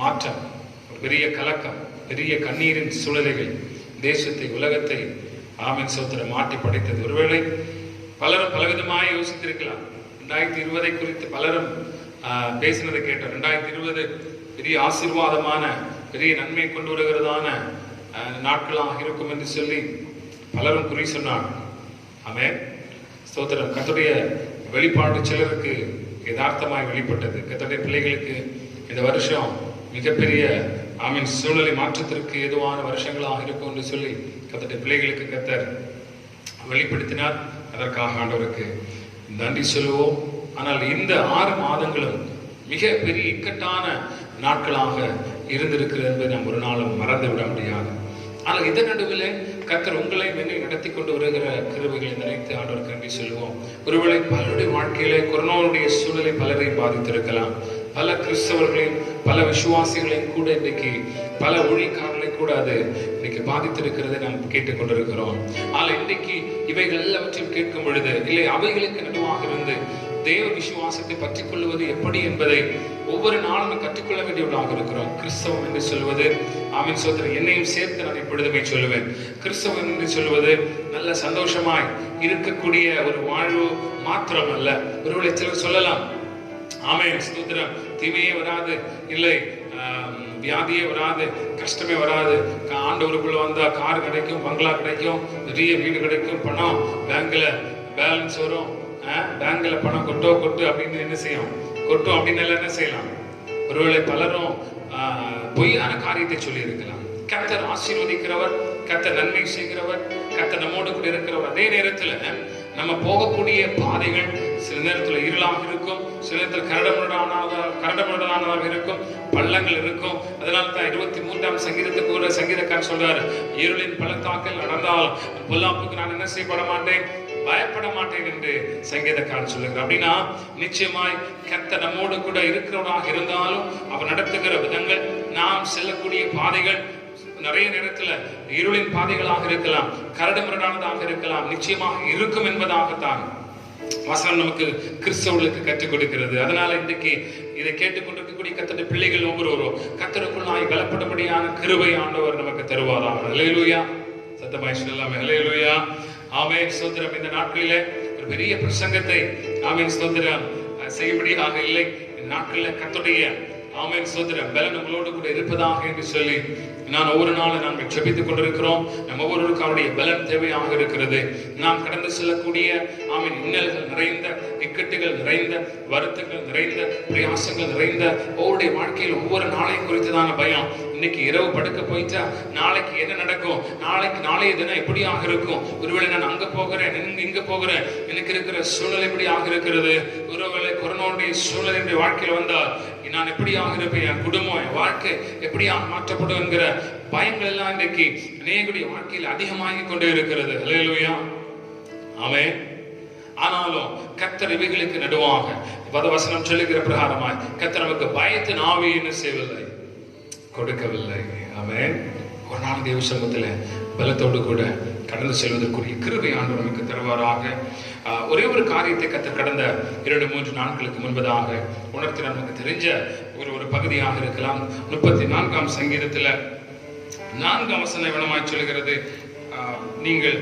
மாற்றம், ஒரு பெரிய கலக்கம், பெரிய கண்ணீரின் சூழ்நிலைகள் தேசத்தை, உலகத்தை ஆமென் சோத்திரம் மாற்றி படைத்தது. ஒருவேளை பலரும் பலவிதமாக யோசித்திருக்கலாம். 2020 குறித்து பலரும் பேசினதை கேட்டோம். 2020 பெரிய ஆசீர்வாதமான பெரிய நன்மை கொண்டு வருகிறதான நாட்களாக இருக்கும் என்று சொல்லி பலரும் குறி சொன்னாங்க. ஆமென், ஸ்தோத்திரம். கர்த்தருடைய வெளிப்பாடு சிலருக்கு யதார்த்தமாய் வெளிப்பட்டது. கர்த்தருடைய பிள்ளைகளுக்கு இந்த வருஷம் மிகப்பெரிய ஆமீன் சூழ்நிலை மாற்றத்திற்கு ஏதுவான வருஷங்களாக இருக்கும் என்று சொல்லி கர்த்தருடைய பிள்ளைகளுக்கு கர்த்தர் வெளிப்படுத்தினார். அதற்காக ஆண்டவருக்கு நன்றி சொல்லுவோம். ஆனால் இந்த 6 மாதங்களும் மிக பெரிய இக்கட்டான நாட்களாக இருந்திருக்கிறது என்பதை நாம் ஒரு நாளும் மறந்து விட முடியாது. ஆனால் இதன் நடுவில் கர்த்தர் உங்களை என்னை நடத்தி கொண்டு வருகிற கிருபைகளை நினைத்து ஆண்டவருக்கு நன்றி சொல்லுவோம். ஒருவேளை பலருடைய வாழ்க்கையில கொரோனாவுடைய சூழ்நிலை பலரை பாதித்திருக்கலாம். பல கிறிஸ்தவர்களையும் பல விசுவாசிகளையும் கூட இன்னைக்கு பல ஊழியக்காரர்களை கூட அது இன்னைக்கு பாதித்திருக்கிறதை நாம் கேட்டுக்கொண்டிருக்கிறோம். ஆனால் இன்னைக்கு இவைகள் எல்லாவற்றையும் கேட்கும் பொழுது இல்லை அவைகளுக்கு நடுவாக இருந்து தேவ விசுவாசத்தை பற்றிக் கொள்வது எப்படி என்பதை ஒவ்வொரு நாளும் கற்றுக்கொள்ள வேண்டியவர்களாக இருக்கிறோம். கிறிஸ்தவம் என்று சொல்வது ஆமீன் சோதரன், என்னையும் சேர்த்து நான் எப்பொழுதுமே சொல்லுவேன், கிறிஸ்தவம் என்று சொல்வது நல்ல சந்தோஷமாய் இருக்கக்கூடிய ஒரு வாழ்வு மாத்திரம் அல்ல. ஒருவேளை சிலர் சொல்லலாம், ஆமென் ஸ்தோத்திரம், தீமையே வராது, இல்லை வியாதியே வராது, கஷ்டமே வராது, ஆண்டவருக்குள்ள வந்தா கார் கிடைக்கும், பங்களா கிடைக்கும், பெரிய வீடு கிடைக்கும், பணம் பேங்க்ல பேலன்ஸ் வரும், பேங்க்ல பணம் கொட்டு அப்படின்னு என்ன செய்யும், கொட்டும் அப்படின்னு என்ன செய்யலாம். ஒருவேளை பலரும் பொய்யான காரியத்தை சொல்லி இருக்கலாம். கர்த்தர் ஆசீர்வதிக்கிறவர், கர்த்தர் நன்மை செய்கிறவர், கர்த்தர் நம்மோடு கூட இருக்கிறவர். அதே நேரத்துல நம்ம போகக்கூடிய பாதைகள் சில நேரத்துல இருளாக இருக்கும், சில நேரத்தில் கரடமுரடானதாக இருக்கும், பள்ளங்கள் இருக்கும். அதனால தான் 23ஆம் சங்கீதத்துக்கு ஒரு சங்கீதக்காரன் சொல்றாரு, இருளின் பள்ளத்தாக்கில் நடந்தால் பொல்லாப்புக்கு நான் என்ன செய்யப்பட மாட்டேன், பயப்பட மாட்டேன் என்று சங்கீதக்காரன் சொல்லுகிறார். அப்படின்னா நிச்சயமாய் கர்த்தர் நம்மோடு கூட இருக்கிறவராக இருந்தாலும் அவர் நடத்துகிற விதங்கள், நாம் செல்லக்கூடிய பாதைகள் நிறைய நேரத்துல இருளின் பாதைகளாக இருக்கலாம், கரடுமுரடானதாக இருக்கலாம், நிச்சயமாக இருக்கும் என்பதாகத்தான் வசனம் நமக்கு கிறிஸ்தவர்களுக்கு கற்றுக் கொடுக்கிறது. அதனால இன்றைக்கு இதை கேட்டுக்கொண்டிருக்கக்கூடிய கர்த்தருடைய பிள்ளைகள் ஒவ்வொருவரும் கர்த்தருக்குள்ளாய் பலப்படும்படியான கிருபை ஆண்டவர் நமக்கு தருவாராம். அல்லேலூயா, சத்தமாய் சொல்லலாமே அல்லேலூயா. ஆமென் ஸ்தோத்திரம். இந்த நாட்களிலே ஒரு பெரிய பிரசங்கத்தை ஆமென் ஸ்தோத்திரம் செய்யும்படியாக இல்லை. இந்த நாட்களில் கர்த்தருடைய ஆமென் ஸ்தோத்திரம் பலன் உங்களோடு கூட இருப்பதாக என்று சொல்லி நான் ஒவ்வொரு நாளும் நாங்கள் ஜெபித்துக் கொண்டிருக்கிறோம். நம்ம ஒவ்வொருவருக்கும் அவருடைய பலன் தேவையாக இருக்கிறது. நாம் கடந்து செல்லக்கூடிய ஆமென் இன்னல்கள் நிறைந்த, இக்கட்டுகள் நிறைந்த, வருத்தங்கள் நிறைந்த, பிரயாசங்கள் நிறைந்த ஒவ்வொருடைய வாழ்க்கையில் ஒவ்வொரு நாளையும் குறித்ததான பயம். இன்னைக்கு இரவு படுக்க போயிட்டா நாளைக்கு என்ன நடக்கும், நாளைய தினம் எப்படியாக இருக்கும், ஒருவேளை நான் அங்க போகிறேன் இங்க போகிறேன், எனக்கு இருக்கிற சூழ்நிலை எப்படியாக இருக்கிறது, ஒருவேளை கொரோனாவுடைய சூழ்நிலை என்னுடைய வாழ்க்கையில் வந்தால் நான் எப்படியாக இருப்பேன், என் குடும்பம் என் வாழ்க்கை எப்படியாக மாற்றப்படும் என்கிற பயங்கள் எல்லாம் இன்றைக்கு அநேகருடைய வாழ்க்கையில் அதிகமாகி கொண்டே இருக்கிறது. அல்லேலூயா, ஆமென். ஆனாலும் கர்த்தர் இவைகளுக்கு நடுவாக வசனம் சொல்லுகிற பிரகாரமாய் கர்த்தர் நமக்கு பயத்தின் ஆவியை என்ன செய்யவில்லை, கொடுக்கவில்லை. ஆமென். ஒரு நாள் தேவ சமூகத்தில் பலத்தோடு கூட கடந்து செல்வதற்குரிய கிருபை ஆண்டவர் நமக்கு தருவாராக. ஒரே ஒரு காரியத்தை கர்த்தர் கடந்த 2-3 நாட்களுக்கு முன்பதாக உணர்த்தின நமக்கு தெரிஞ்ச ஒரு பகுதியாக இருக்கலாம். 34ஆம் சங்கீதத்துல 4ஆம் வசனம் வினமாய் சொல்கிறது, நீங்கள்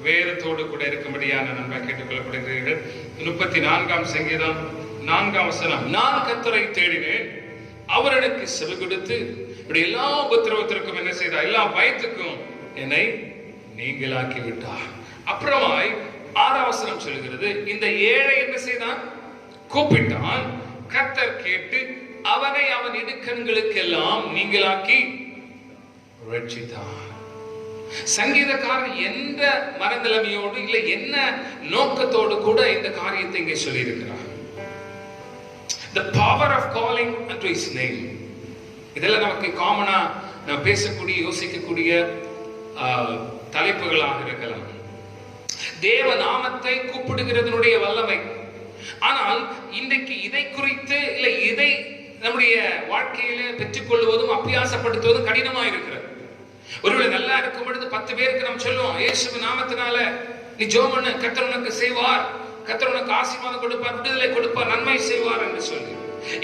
வேதத்தோடு கூட இருக்கும்படியான நன்மை கேட்டுக்கொள்ளப்படுகிறீர்கள். 34ஆம் சங்கீதம் 4ஆம் வசனம், நான் கர்த்தரை தேடினேன், அவர் எனக்கு செவி கொடுத்து இப்படி எல்லா உபத்திரவத்திற்கும் என்ன செய்தார், எல்லா பயத்துக்கும் என்னை நீங்களாக்கி விட்டார். அப்புறமாய் 6ஆம் வசனம் சொல்கிறது, இந்த ஏழை என்ன செய்தான், கூப்பிட்டான், கர்த்தர் கேட்டு அவனை அவன் இடுக்கண்களுக்கு எல்லாம் நீங்களாக்கி ரட்சித்தார். சங்கீதக்காரன் எந்த மனநிலைமையோடு இல்லை என்ன நோக்கத்தோடு கூட இந்த காரியத்தை இங்கே சொல்லி இருக்கிறார். The power of calling unto his name. இதெல்லாம் நமக்கு காமனா நம்ம பேசக்கூடிய யோசிக்கக்கூடிய தலைப்புகளாக இருக்கலாம். தேவ நாமத்தை கூப்பிடுகிறதனுடைய வல்லமை. ஆனால் இன்றைக்கு இதை குறித்து இல்லை இதை நம்முடைய வாழ்க்கையில பெற்றுக்கொள்வதும் அபியாசப்படுத்துவதும் கடினமா இருக்கிறது. ஒருவேளை நல்லா இருக்கும் பொழுது 10 பேருக்கு நம்ம சொல்லுவோம், இயேசுவின் நாமத்தினால நீ ஜெபம் பண்ணு, கர்த்தர் உனக்கு செய்வார், கர்த்தர் உனக்கு ஆசீர்வாதம் கொடுப்பார், விடுதலை கொடுப்பார், நன்மை செய்வார் என்று சொல்லி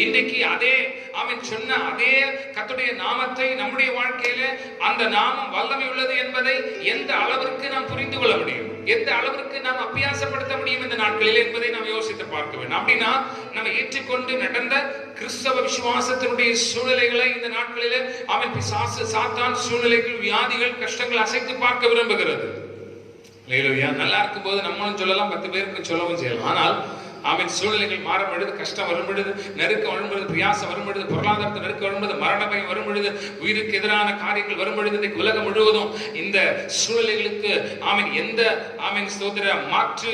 இன்றைக்கு அதே அவன் சொன்ன அதே கர்த்தருடைய நாமத்தை நம்முடைய வாழ்க்கையில அந்த நாமம் வல்லமை உள்ளது என்பதை எந்த அளவிற்கு நாம் புரிந்து கொள்ள முடியும்? எந்த அளவிற்கு நாம் அபியாசப்படுத்த முடியும் இந்த நாட்களில் என்பதை நாம் யோசித்து பார்க்க வேண்டும். அப்படின்னா நம்ம ஏற்றுக்கொண்டு நடந்த கிறிஸ்தவ விசுவாசத்தினுடைய சூழ்நிலைகளை இந்த நாட்களில் அவன் பிசாசு சாத்தான் சூழ்நிலைகள் வியாதிகள் கஷ்டங்கள் அசைத்து பார்க்க விரும்புகிறது. நல்லா இருக்கும் போது நம்மளும் சொல்லலாம், 10 பேருக்கு சொல்லவும் செய்யலாம். ஆனால் அவன் சூழ்நிலைகள் மாறும் பொழுது, கஷ்டம் வரும் பொழுது, நெருக்கம் வரும் பொழுது, பிரயாசம் வரும் பொழுது, பொருளாதாரத்தை நெருக்கம் வரும் பொழுது, மரண பயம் வரும் பொழுது, உயிருக்கு எதிரான காரியங்கள் வரும் பொழுது, இன்றைக்கு உலகம் முழுவதும் இந்த சூழ்நிலைகளுக்கு அவன் எந்த ஸ்தோத்திர மாற்று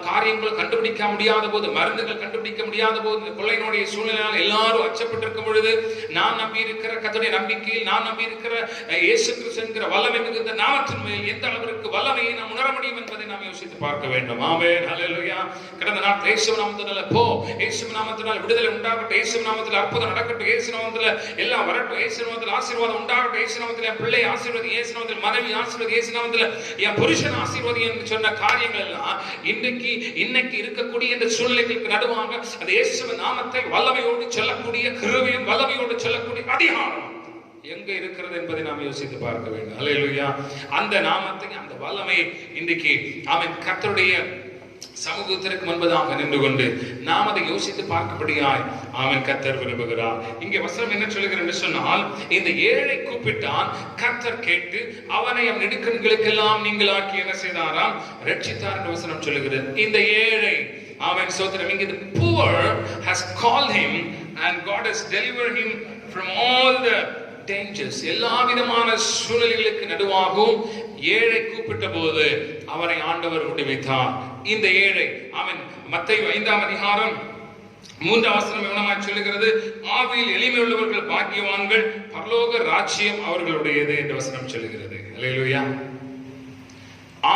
காரியங்கள் கண்டுபிடிக்க முடியாத போது, மருந்துகள் கண்டுபிடிக்க முடியாத போது, இந்த கொள்ளையினுடைய சூழ்நிலையால் எல்லாரும் அச்சப்பட்டிருக்கும் பொழுது, நான் நம்பி இருக்கிற கர்த்தருடைய நம்பிக்கையில், நான் நம்பி இருக்கிற இயேசு கிறிஸ்து என்கிற வல்லமை மிகுந்த நாமத்தின் மேல் எந்த அளவிற்கு வல்லமையை நாம் உணர முடியும் என்பதை நாம் யோசித்து பார்க்க வேண்டும். ஆமென், ஹல்லேலூயா. கடந்த நாள் இயேசு நாமத்தினால போ, இயேசு நாமத்தினால விடுதலை உண்டாகட்டும், இயேசு நாமத்தினால அற்புதம் நடக்கட்டும், இயேசு நாமத்தினால எல்லாம் வரட்டும், இயேசு நாமத்தினால ஆசீர்வாதம் உண்டாகட்டும், இயேசு நாமத்தினால என் பிள்ளை ஆசீர்வாதம், இயேசு நாமத்தினால மனைவி ஆசீர்வாதம், இயேசு நாமத்தினால என் புருஷன் ஆசீர்வாதம் என்று சொன்ன காரியங்கள் எல்லாம் இன்னைக்கு இருக்கக்கூடிய இந்த சூழ்நிலைகளுக்கு நடுவாக அந்த இயேசு நாமத்தை வல்லமையோடு சொல்லக்கூடிய கிருபையும் வல்லமையோடு சொல்லக்கூடிய அதிகாரம் எங்க இருக்கிறது என்பதை நாம் யோசித்து பார்க்க வேண்டும். ஹல்லேலூயா. அந்த நாமத்தை, அந்த வல்லமை இன்றைக்கு அவன் கர்த்தருடைய சமூகத்திற்கு முன்பதாக நின்று கொண்டு நாம் அதை யோசித்து பார்க்கப்படியாய் அவன் கர்த்தர் விரும்புகிறார். இங்கே வசனம் என்ன சொல்லுகிறது என்று சொன்னால், இந்த ஏழை கூப்பிட்டான், கர்த்தர் கேட்டு அவனை அவன் இடுக்கண்களுக்கெல்லாம் நீங்களாக்கி என்ன செய்தாராம், ரட்சித்தார் என்று வசனம் சொல்லுகிறது. இந்த ஏழை அவன் சோதரம், இங்கே the poor has called him and God has delivered him from all the dangers. எல்லா விதமான சூழ்நிலைகளுக்கு நடுவாகவும் ஏழை கூப்பிட்ட போது அவனை ஆண்டவர் விடுவித்தார். இந்த ஏழை அவன் மத்தேயு 5ஆம் அதிகாரம் 3ஆம் வசனம் விவரமாய் சொல்லுகிறது, ஆவியில் எளிமை உள்ளவர்கள் பாக்கியவான்கள், பரலோக ராஜ்யம் அவர்களுடையது என்று வசனம் சொல்லுகிறது. அல்லேலூயா.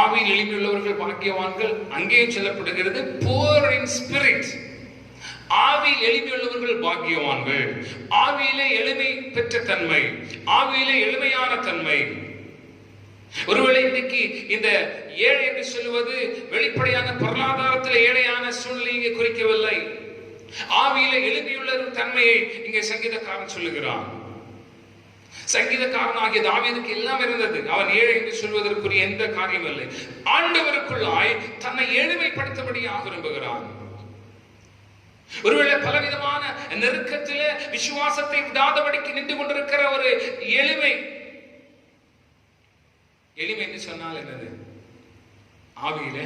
ஆவியில் எளிமை உள்ளவர்கள் பாக்கியவான்கள், அங்கேயும் சொல்லப்படுகிறது poor in spirit. ஆவியில் எளிமையுள்ளவர்கள் பாக்கியவான்கள். ஆவியிலே எளிமை பெற்ற தன்மை, ஆவியிலே எளிமையான தன்மை. ஒருவேளை இன்னைக்கு இந்த ஏழை என்று சொல்லுவது வெளிப்படையான பொருளாதாரத்தில் ஏழையான சூழ்நிலையை குறிக்கவில்லை. ஆவியிலே எளிமையுள்ள தன்மையை இங்கே சங்கீதக்காரன் சொல்லுகிறான். சங்கீதக்காரனாகிய தாவீதுக்கு எல்லாம் இருந்தது. அவன் ஏழை என்று சொல்வதற்குரிய எந்த காரியம் இல்லை. ஆண்டவருக்குள்ளாய் தன்னை எளிமைப்படுத்தபடியாக விரும்புகிறான். ஒருவேளை பலவிதமான நெருக்கத்திலே விசுவாசத்தை விடாதபடிக்கு நின்று கொண்டிருக்கிற ஒரு எளிமை என்று சொன்னால் என்னது? ஆவியிலே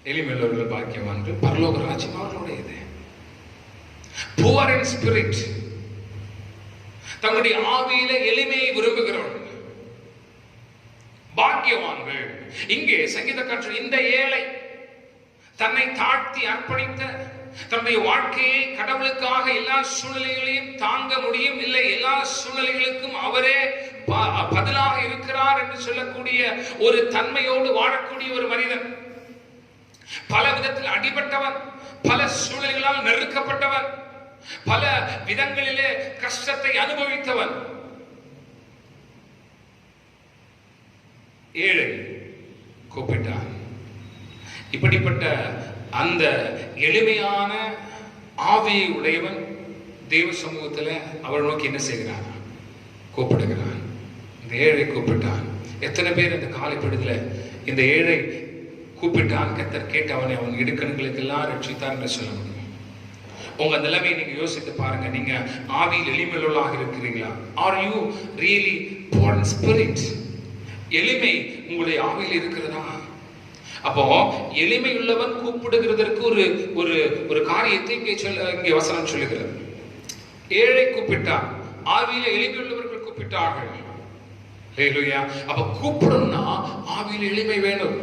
எளிமையுள்ளவர்கள் பாக்கியவான்கள், பரலோக ராஜ்யம் அவர்களுடையது. poor in spirit, தங்களுடைய ஆவியிலே எளிமையை விரும்புகிறவர்கள் பாக்கியவான்கள். இங்கே சங்கீதக்காரன் இந்த ஏழை தன்னை தாழ்த்தி அர்ப்பணித்த, தன்னுடைய வாழ்க்கையை கடவுளுக்காக எல்லா சூழ்நிலைகளையும் தாங்க முடியும், இல்லை எல்லா சூழ்நிலைகளுக்கும் அவரே பதிலாக இருக்கிறார் என்று சொல்லக்கூடிய ஒரு தன்மையோடு வாழக்கூடிய ஒரு மனிதன். பல விதத்தில் அடிபட்டவன், பல சூழ்நிலைகளால் நெருக்கப்பட்டவன், பல விதங்களிலே கஷ்டத்தை அனுபவித்தவன். ஏழை கூப்பிட்டான். இப்படிப்பட்ட அந்த எளிமையான ஆவியை உடையவன் தேவ சமூகத்தில் அவரை நோக்கி என்ன செய்கிறான்? கூப்பிடுகிறான். இந்த ஏழை கூப்பிட்டான். எத்தனை பேர் இந்த காலைப்பொழுதுல இந்த ஏழை கூப்பிட்டான், கர்த்தர் கேட்டு அவனை அவன் இடுக்கண்களுக்கெல்லாம் ரட்சித்தார் என்று சொல்ல முடியும்? உங்க நிலைமையை நீங்க யோசித்து பாருங்க. நீங்க ஆவியில் எளிமையுள்ளவர்களாக இருக்கிறீங்களா? Are you really poor in spirit? எளிமை உங்களுடைய ஆவியில் இருக்கிறதா? அப்போ எளிமை உள்ளவன் கூப்பிடுகிறதற்கு ஒரு ஒரு ஒரு காரியத்தை இங்கே வசனம் சொல்லுகிறது. ஏழை கூப்பிட்டான், ஆவியில எளிமை உள்ளவர்கள் கூப்பிட்டார்கள். ஹல்லேலூயா. அப்ப கூப்பிடணும்னா ஆவியில எளிமை வேணும்.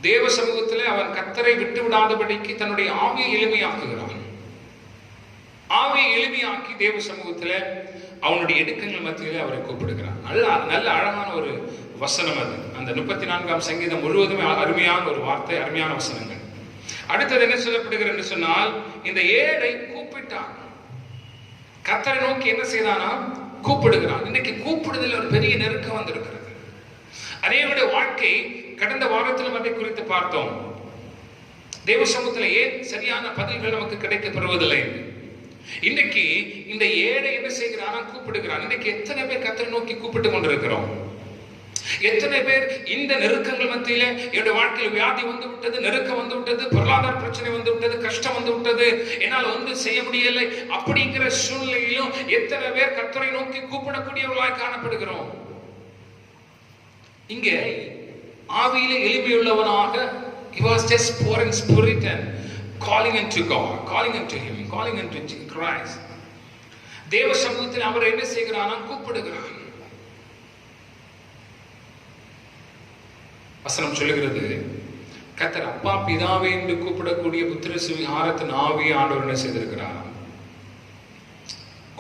தேவ சமூகத்திலே அவன் கர்த்தரை விட்டு விடாதபடிக்கு தன்னுடைய ஆவியை எளிமையாக்குகிறான். ஆவியை எளிமையாக்கி தேவ சமூகத்திலே அவனுடைய இடுக்கங்கள் மத்தியிலே அவரை கூப்பிடுகிறான். நல்ல அழகான ஒரு வசனம் அது. அந்த 34ஆம் சங்கீதம் முழுவதுமே அருமையான ஒரு வார்த்தை, அருமையான வசனங்கள். அடுத்தது என்ன சொல்லப்படுகிறது என்று சொன்னால், இந்த ஏழை கூப்பிட்டான், கர்த்தரை நோக்கி என்ன செய்தானா? கூப்பிடுகிறான். இன்னைக்கு கூப்பிடுதல் ஒரு பெரிய நெருக்கம் வந்திருக்கிறது. அநேகருடைய வாழ்க்கை கடந்த வாரத்திலும் அதை குறித்து பார்த்தோம். தேவ சமூகத்தில் ஏன் சரியான பதில்கள் நமக்கு கிடைக்கப்படுவதில்லை? இன்னைக்கு இந்த ஏழை என்ன செய்கிறான்? கூப்பிடுகிறான். இன்னைக்கு எத்தனை பேர் கர்த்தரை நோக்கி கூப்பிட்டு கொண்டிருக்கிறோம்? எத்தனை பேர் இந்த நெருக்கங்கள் மத்தியிலே என்னுடைய வாழ்க்கையில் வியாதி வந்து விட்டது, நெருக்கம் வந்து விட்டது, பொருளாதார பிரச்சனை வந்து விட்டது, கஷ்டம் வந்து விட்டது, என்னால் வந்து செய்ய முடியலை அப்படிங்கிற சூழ்நிலையிலும் எத்தனை பேர் கர்த்தரை நோக்கி கூப்பிடக்கூடியவர்களாய் காணப்படுகிறோம். இங்கே ஆவியிலே எளிமையுள்ளவனாக he was just poor in spirit and calling unto God, calling unto him, calling unto Christ. தேவ சமூகத்தில் அவர் என்ன செய்கிறான்? கூப்பிடுகிறான். வசனம் சொல்லுகிறது, கர்த்தர் அப்பா பிதாவே என்று கூப்பிடக்கூடிய புத்திர சுவிகாரத்தின் ஆவியை ஆண்டவர் என்ன செய்திருக்கிறார்?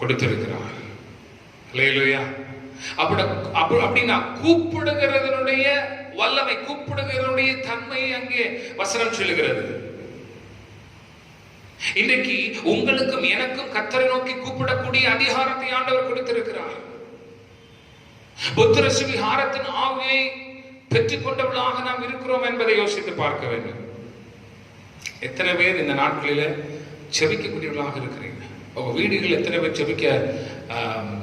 கொடுத்திருக்கிறார். அல்லேலூயா. அப்படின்னா கூப்பிடுகிறதனுடைய வல்லமை, கூப்பிடுகிறதனுடைய தன்மையை அங்கே வசனம் சொல்லுகிறது. இன்றைக்கு உங்களுக்கும் எனக்கும் கர்த்தரை நோக்கி கூப்பிடக்கூடிய அதிகாரத்தை ஆண்டவர் கொடுத்திருக்கிறார். புத்திர சுவிகாரத்தின் ஆவியை பெற்றுக் கொண்டவர்களாக நாம் இருக்கிறோம் என்பதை யோசித்து பார்க்க வேண்டும். எத்தனை பேர் இந்த நாட்களில செபிக்கக்கூடியவர்களாக இருக்கிறீங்க? உங்க வீடுகள் எத்தனை பேர் செபிக்க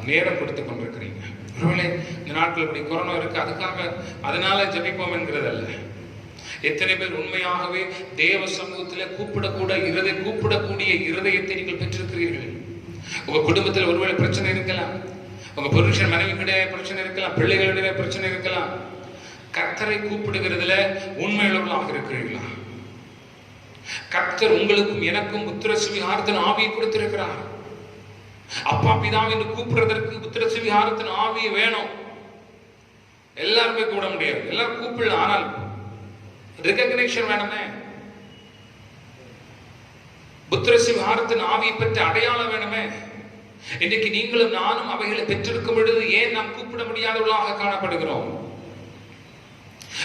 நேரம் கொடுத்து கொண்டிருக்கிறீங்க? ஒருவேளை இந்த நாட்கள் இப்படி கொரோனா இருக்கு, அதுக்காக அதனால ஜெபிப்போம் என்கிறதல்ல. எத்தனை பேர் உண்மையாகவே தேவ சமூகத்தில் கூப்பிடக்கூடிய இருதயத்தை நீங்கள் பெற்றிருக்கிறீர்கள்? உங்க குடும்பத்தில் ஒருவேளை பிரச்சனை இருக்கலாம், உங்க புருஷன் மனைவி கிடையாது பிரச்சனை இருக்கலாம், பிள்ளைகளிடையே பிரச்சனை இருக்கலாம். கர்த்தரை கூப்பிடுகிறதுல உண்மையுள்ளவர்களாக இருக்கிறீர்களா? கர்த்தர் உங்களுக்கும் எனக்கும் புத்திர சுவிகாரத்தின் ஆவியை கொடுத்திருக்கிறார். அப்பா பிதாவை என்று கூப்பிடுறதற்கு புத்திர சுவிகாரத்தின் ஆவியை வேணும். எல்லாருமே கூட முடியாது, எல்லாரும் கூப்பிடலாம், ஆனால் ரெகக்னிஷன் வேணுமே. புத்திர சுவிகாரத்தின் ஆவியை பெற்ற அடையாளம் வேணுமே. இன்றைக்கு நீங்களும் நானும் அவைகளை பெற்றிருக்கும் பொழுது ஏன் நாம் கூப்பிட முடியாதவர்களாக காணப்படுகிறோம்?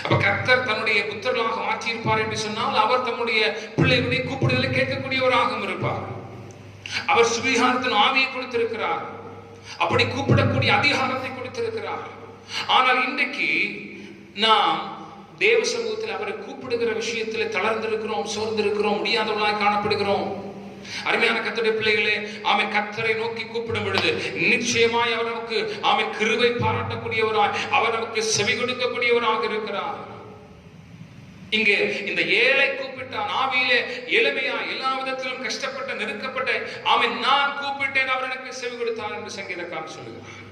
அப்ப கர்த்தர் தன்னுடைய புத்திரர்களாக மாற்றியிருப்பார் என்று சொன்னால் அவர் தம்முடைய பிள்ளைகளுடைய கூப்பிடுதலை கேட்கக்கூடியவராகவும் இருப்பார். அவர் சுவிகாரத்தின் ஆவியை கொடுத்திருக்கிறார், அப்படி கூப்பிடக்கூடிய அதிகாரத்தை கொடுத்திருக்கிறார். ஆனால் இன்றைக்கு நாம் தேவ சமூகத்தில் அவரை கூப்பிடுகிற விஷயத்தில் தளர்ந்திருக்கிறோம், சோர்ந்திருக்கிறோம், முடியாதவர்களாய் காணப்படுகிறோம். அருமையான கர்த்தருடைய பிள்ளைகளே, ஆமென், கர்த்தரை நோக்கி கூப்பிடும் பொழுது நிச்சயமாய் அவர் நமக்கு ஆமென் கிருபை பாராட்டக்கூடியவராய், அவர் நமக்கு செவி கொடுக்கக்கூடியவராக இருக்கிறார். இங்கே இந்த ஏழை கூப்பிட்டான், ஆவியிலே எளிமையா எல்லா விதத்திலும் கஷ்டப்பட்ட நெருக்கப்பட்ட ஆமென் நான் கூப்பிட்டேன், அவர் எனக்கு செவி கொடுத்தார் என்று சங்கீதக்காரன் சொல்லுகிறார்.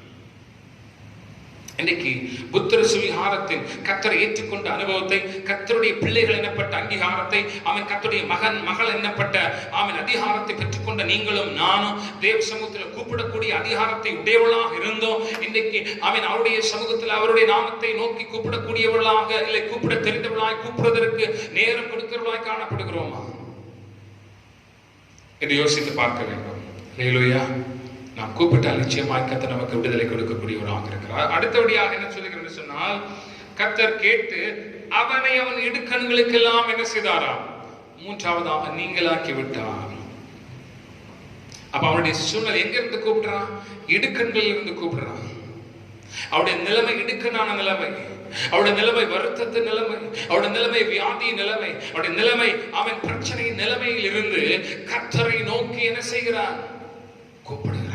இன்றைக்கு புத்திர சுவிகாரத்தின் கர்த்தரை ஏற்றுக்கொண்ட அனுபவத்தை, கர்த்தருடைய பிள்ளைகள் என்னப்பட்ட அங்கீகாரத்தை, அவன் கர்த்தருடைய மகன் மகள் என்னப்பட்ட அவன் அதிகாரத்தை பெற்றுக்கொண்ட நீங்களும் நானும் தேவ சமூகத்தில் கூப்பிடக்கூடிய அதிகாரத்தை உடையவர்களாக இருந்தோம். இன்றைக்கு அவன் அவருடைய சமூகத்தில் அவருடைய நாமத்தை நோக்கி கூப்பிடக்கூடியவர்களாக, இல்லை கூப்பிட தெரிந்தவர்களாய், கூப்பிடுவதற்கு நேரம் கொடுக்கிறவர்களாய் காணப்படுகிறோமா என்று யோசித்து பார்க்க வேண்டும். அல்லேலூயா. நாம் கூப்பிட்டால் நிச்சயமாய் கர்த்தர் நமக்கு விடுதலை கொடுக்கக்கூடியவராக இருக்கிறார். அடுத்தபடியாக என்ன சொல்லுகிறது சொன்னால், கர்த்தர் கேட்டு அவனை அவன் இடுக்கண்களுக்கெல்லாம் என்ன செய்தாராம்? மூன்றாவதாக நீங்களாக்கி விட்டார். அப்ப அவனுடைய சூழ்நிலை எங்க இருந்து கூப்பிடுறான்? இடுக்கண்களில் இருந்து கூப்பிடுறான். அவருடைய நிலைமை இடுக்கனான நிலைமை, அவருடைய நிலைமை வருத்தத்தின் நிலைமை, அவருடைய நிலைமை வியாதி நிலைமை, அவருடைய நிலைமை அவன் பிரச்சனை நிலைமையில் இருந்து கர்த்தரை நோக்கி என்ன செய்கிறான்? கூப்பிடுகிறான்.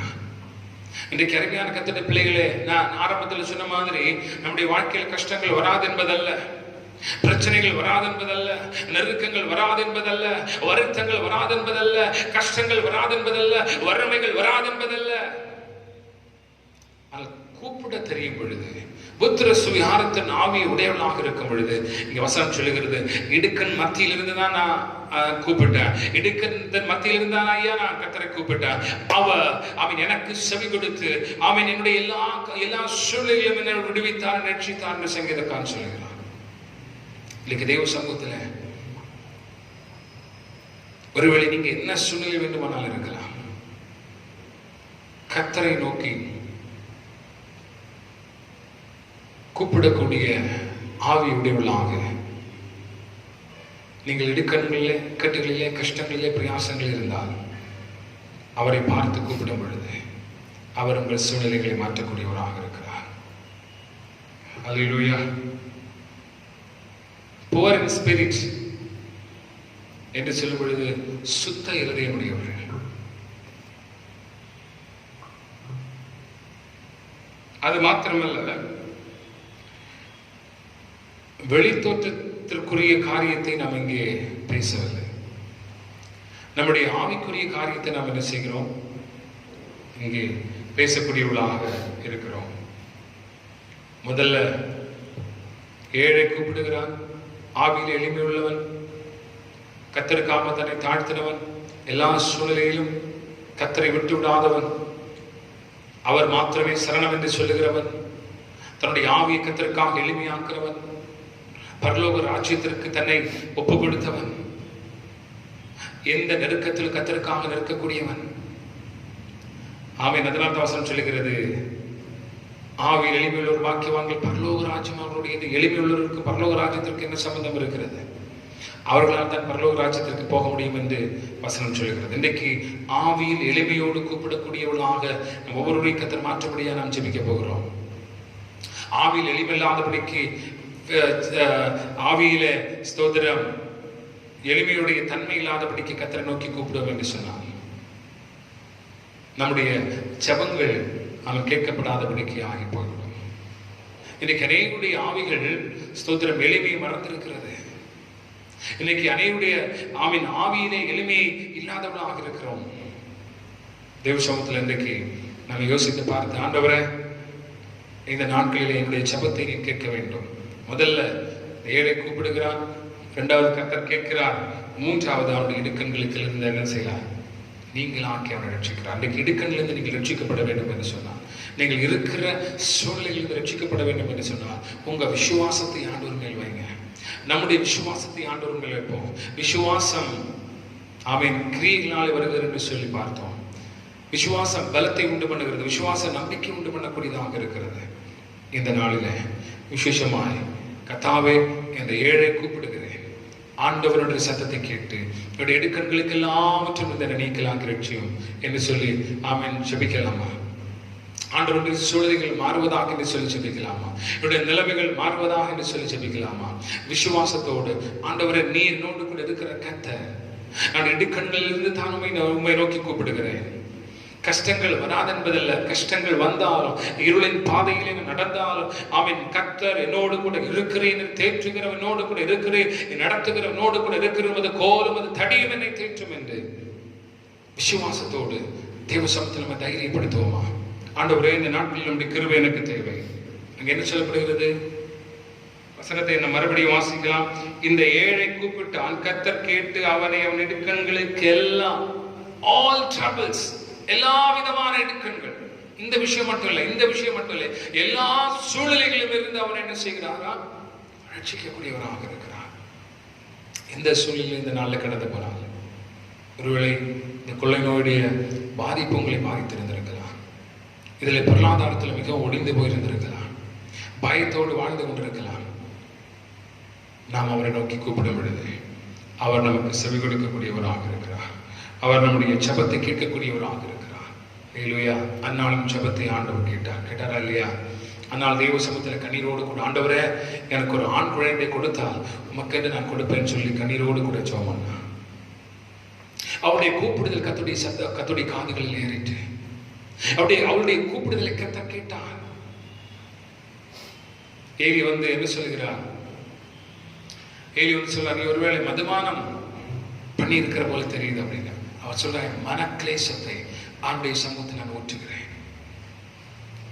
இன்றைக்கு அருமையான கர்த்தருடைய பிள்ளைகளே, நான் ஆரம்பத்தில் சொன்ன மாதிரி நம்முடைய வாழ்க்கையில் கஷ்டங்கள் வராது என்பதல்ல, பிரச்சனைகள் வராது என்பதல்ல, நெருக்கங்கள் வராது என்பதல்ல, வருத்தங்கள் வராது என்பதல்ல, கஷ்டங்கள் வராது என்பதல்ல, வறுமைகள் வராது என்பதல்ல. கூப்பிட தெரியும் பொழுது, புத்திர சுவிகாரத்தின் ஆவியை உடையவளாக இருக்கும் பொழுது, இங்க வசனம் சொல்லுகிறது, இடுக்கன் மத்தியில் இருந்து தான் நான் கூப்பிட்டேன், இடுக்கன் மத்தியில் தான் ஐயா நான் கர்த்தரை கூப்பிட்டேன். அவன் எனக்கு செவி கொடுத்து அவன் என்னுடைய எல்லா சூழ்நிலையிலும் என்னை விடுவித்தார், ரட்சித்தார் என்று சங்கீதக்காரன் சொல்லுகிறான். இன்னைக்கு தேவ சமூகத்துல ஒருவேளை நீங்க என்ன சூழ்நிலை வேண்டுமானாலும் இருக்கலாம், கர்த்தரை நோக்கி கூப்பிடக்கூடிய ஆவியுடையவர்களாக நீங்கள் இடுக்கண்களிலே, இக்கட்டுகளிலே, கஷ்டங்களிலே, பிரயாசங்களில் இருந்தால் அவரை பார்த்து கூப்பிடும் பொழுது அவர் உங்கள் சூழ்நிலைகளை மாற்றக்கூடியவராக இருக்கிறார். அல்லேலூயா. poor in spirit என்று சொல்லும் பொழுது சுத்த இருதயமுடையவர்கள். அது மாத்திரமல்ல, வெளித்தோற்றத்திற்குரிய காரியத்தை நாம் இங்கே பேசவில்லை. நம்முடைய ஆவிக்குரிய காரியத்தை நாம் என்ன செய்கிறோம்? இங்கே பேசக்கூடியவர்களாக இருக்கிறோம். முதல்ல ஏழை கூப்பிடுகிறான், ஆவியில் எளிமை உள்ளவன், கத்தருக்காக தன்னை தாழ்த்தினவன், எல்லா சூழ்நிலையிலும் கத்தரை விட்டு விடாதவன், அவர் மாத்திரமே சரணம் என்று சொல்லுகிறவன், தன்னுடைய ஆவியை கத்தருக்காக எளிமையாக்குறவன், பரலோக ராஜ்யத்திற்கு தன்னை ஒப்பு கொடுத்தவன், எந்த நெருக்கத்தில் கத்தருக்காக நிற்கக்கூடியவன். ஆமென். அதனால் வசனம் சொல்லுகிறது, ஆவியில் எளிமையுள்ளவர் பாக்கியவான்கள் பரலோக ராஜ்யம் அவர்களுடையது. எளிமையுள்ளவருக்கு பரலோக ராஜ்யத்திற்கு என்ன சம்பந்தம் இருக்கிறது? அவர்களால் தான் பரலோக ராஜ்யத்திற்கு போக முடியும் என்று வசனம் சொல்லுகிறது. இன்றைக்கு ஆவியில் எளிமையோடு கூப்பிடக்கூடியவர்களாக நம் ஒவ்வொருவரையும் கத்தர் மாற்றப்படியாக நாம் ஜெபிக்க போகிறோம். ஆவியில் எளிமையில்லாதபடிக்கு, ஆவியில ஸ்தோத்திரம் எளிமையுடைய தன்மை இல்லாதபடிக்கு கத்தரை நோக்கி கூப்பிடுவோம் என்று சொன்னார். நம்முடைய ஜெபங்கள் அவன் கேட்கப்படாதபடிக்கு ஆகி போய்விடும். இன்னைக்கு அநேகருடைய ஆவிகள் ஸ்தோத்திரம் எளிமையை மறந்திருக்கிறது. இன்னைக்கு அநேகருடைய ஆவியிலே எளிமையை இல்லாதவர்களாக இருக்கிறோம். தேவ சமூகத்தில் இன்றைக்கு நாம் யோசித்து பார்த்து, ஆண்டவரே இந்த நாட்களிலே என்னுடைய ஜெபத்தை நீ கேட்க வேண்டும். முதல்ல ஏழை கூப்பிடுகிறான், இரண்டாவது கர்த்தர் கேட்கிறார், மூன்றாவது அவனுடைய இடுக்கண்களுக்கு இருந்து என்ன செய்யலாம்? நீங்கள் ஆக்கி அவனை ரட்சிக்கிறார். அன்றைக்கு இடுக்கண்ணிலிருந்து நீங்கள் ரட்சிக்கப்பட வேண்டும் என்று சொன்னார். நீங்கள் இருக்கிற சூழ்நிலையிலிருந்து ரட்சிக்கப்பட வேண்டும் என்று சொன்னார். உங்க விசுவாசத்தை ஆண்டவர் மேல் வைங்க. நம்முடைய விசுவாசத்தை ஆண்டவர் மேல் வைப்போம். விசுவாசம் அவன் கிரியைகளால் வருகிறது என்று சொல்லி பார்த்தோம். விசுவாசம் பலத்தை உண்டு பண்ணுகிறது. விசுவாச நம்பிக்கை உண்டு பண்ணக்கூடியதாக இருக்கிறது. இந்த நாளில விசேஷமாய் கர்த்தாவே என்ற ஏழை கூப்பிடுகிறேன், ஆண்டவருடைய சத்தத்தை கேட்டு என்னுடைய இடுக்கண்களுக்கு எல்லாவற்றும் இந்த நீக்கலாக ரட்சியும் என்று சொல்லி ஆமென் ஜெபிக்கலாமா? ஆண்டவருடைய சூழ்நிலைகள் மாறுவதாக என்று சொல்லி ஜெபிக்கலாமா? என்னுடைய நிலைமைகள் மாறுவதாக என்று சொல்லி ஜெபிக்கலாமா? விசுவாசத்தோடு, ஆண்டவரை நீ என்னோடு கூட இருக்கிற கர்த்தர், நான் இடுக்கண்களிலிருந்து தான் உம்மை நோக்கி கூப்பிடுகிறேன். கஷ்டங்கள் வராது என்பதல்ல, கஷ்டங்கள் வந்தாலும் இருளின் பாதையிலே நடந்தாலும் ஆமென் கர்த்தர் என்னோடு கூட இருக்கிறேன், தேற்றுகிறவன் என்னோடு கூட இருக்கிறேன், நடத்துகிறவனோடு கூட இருக்கிறது கோலும் அது தடியும் என்னை தேற்றும் என்று விசுவாசத்தோடு தேவ சமூகத்தில் நம்ம தைரியப்படுத்துவோமா? ஆண்டவரே இந்த நாட்களில் நம்முடைய கிருபை எனக்கு தேவை. அங்க என்ன சொல்லப்படுகிறது? வசனத்தை என்ன மறுபடியும் வாசிக்கலாம். இந்த ஏழை கூப்பிட்டான், கர்த்தர் கேட்டு அவனை அவன் இடுக்கண்களுக்கு எல்லாம், ஆல் ட்ரபிள்ஸ், எல்லா விதமான இடுக்கண்கள், இந்த விஷயம் மட்டும் இல்லை, இந்த விஷயம் மட்டும் இல்லை, எல்லா சூழ்நிலைகளிலும் இருந்து அவன் என்ன செய்கிறாரா? ரட்சிக்கக்கூடியவராக இருக்கிறார். எந்த சூழ்நிலையில் இந்த நாளில் கடந்து போனாலும், ஒருவேளை இந்த கொள்ளை நோயுடைய பாதிப்பு உங்களை பாதித்திருந்திருக்கலாம். இதில் பொருளாதாரத்தில் மிகவும் ஒடிந்து போயிருந்திருக்கலாம். பயத்தோடு வாழ்ந்து கொண்டிருக்கலாம். நாம் அவரை நோக்கி கூப்பிடும் பொழுது அவர் நமக்கு செவி கொடுக்கக்கூடியவராக இருக்கிறார். அவர் நம்முடைய ஜெபத்தை கேட்கக்கூடியவராக இருக்கிறார். ஹல்லேலூயா. அன்னாலும் ஜெபத்தை ஆண்டவர் கேட்டாரா இல்லையா? அன்னால் தேவ சமூகத்தில் கண்ணீரோடு கூட, ஆண்டவரே எனக்கு ஒரு ஆண் குழந்தை கொடுத்தால் உமக்கென்று நான் கொடுப்பேன்னு சொல்லி கண்ணீரோடு கூட ஜெபம் பண்ணா. அவருடைய கூப்பிடுதல் கர்த்தருடைய காதுகளில் ஏறிட்டு அவருடைய கூப்பிடுதலை கர்த்தர் கேட்டார். ஏலி வந்து என்ன சொல்லுகிறார்? ஏலி வந்து சொல்றார், நீ ஒருவேளை மதுபானம் பண்ணி இருக்கிற போல தெரியுது அப்படின்னா. அவர் சொல்ற, மன கிளேசத்தை ஆண்டுடைய சமூகத்தில் நான் ஊற்றுகிறேன்.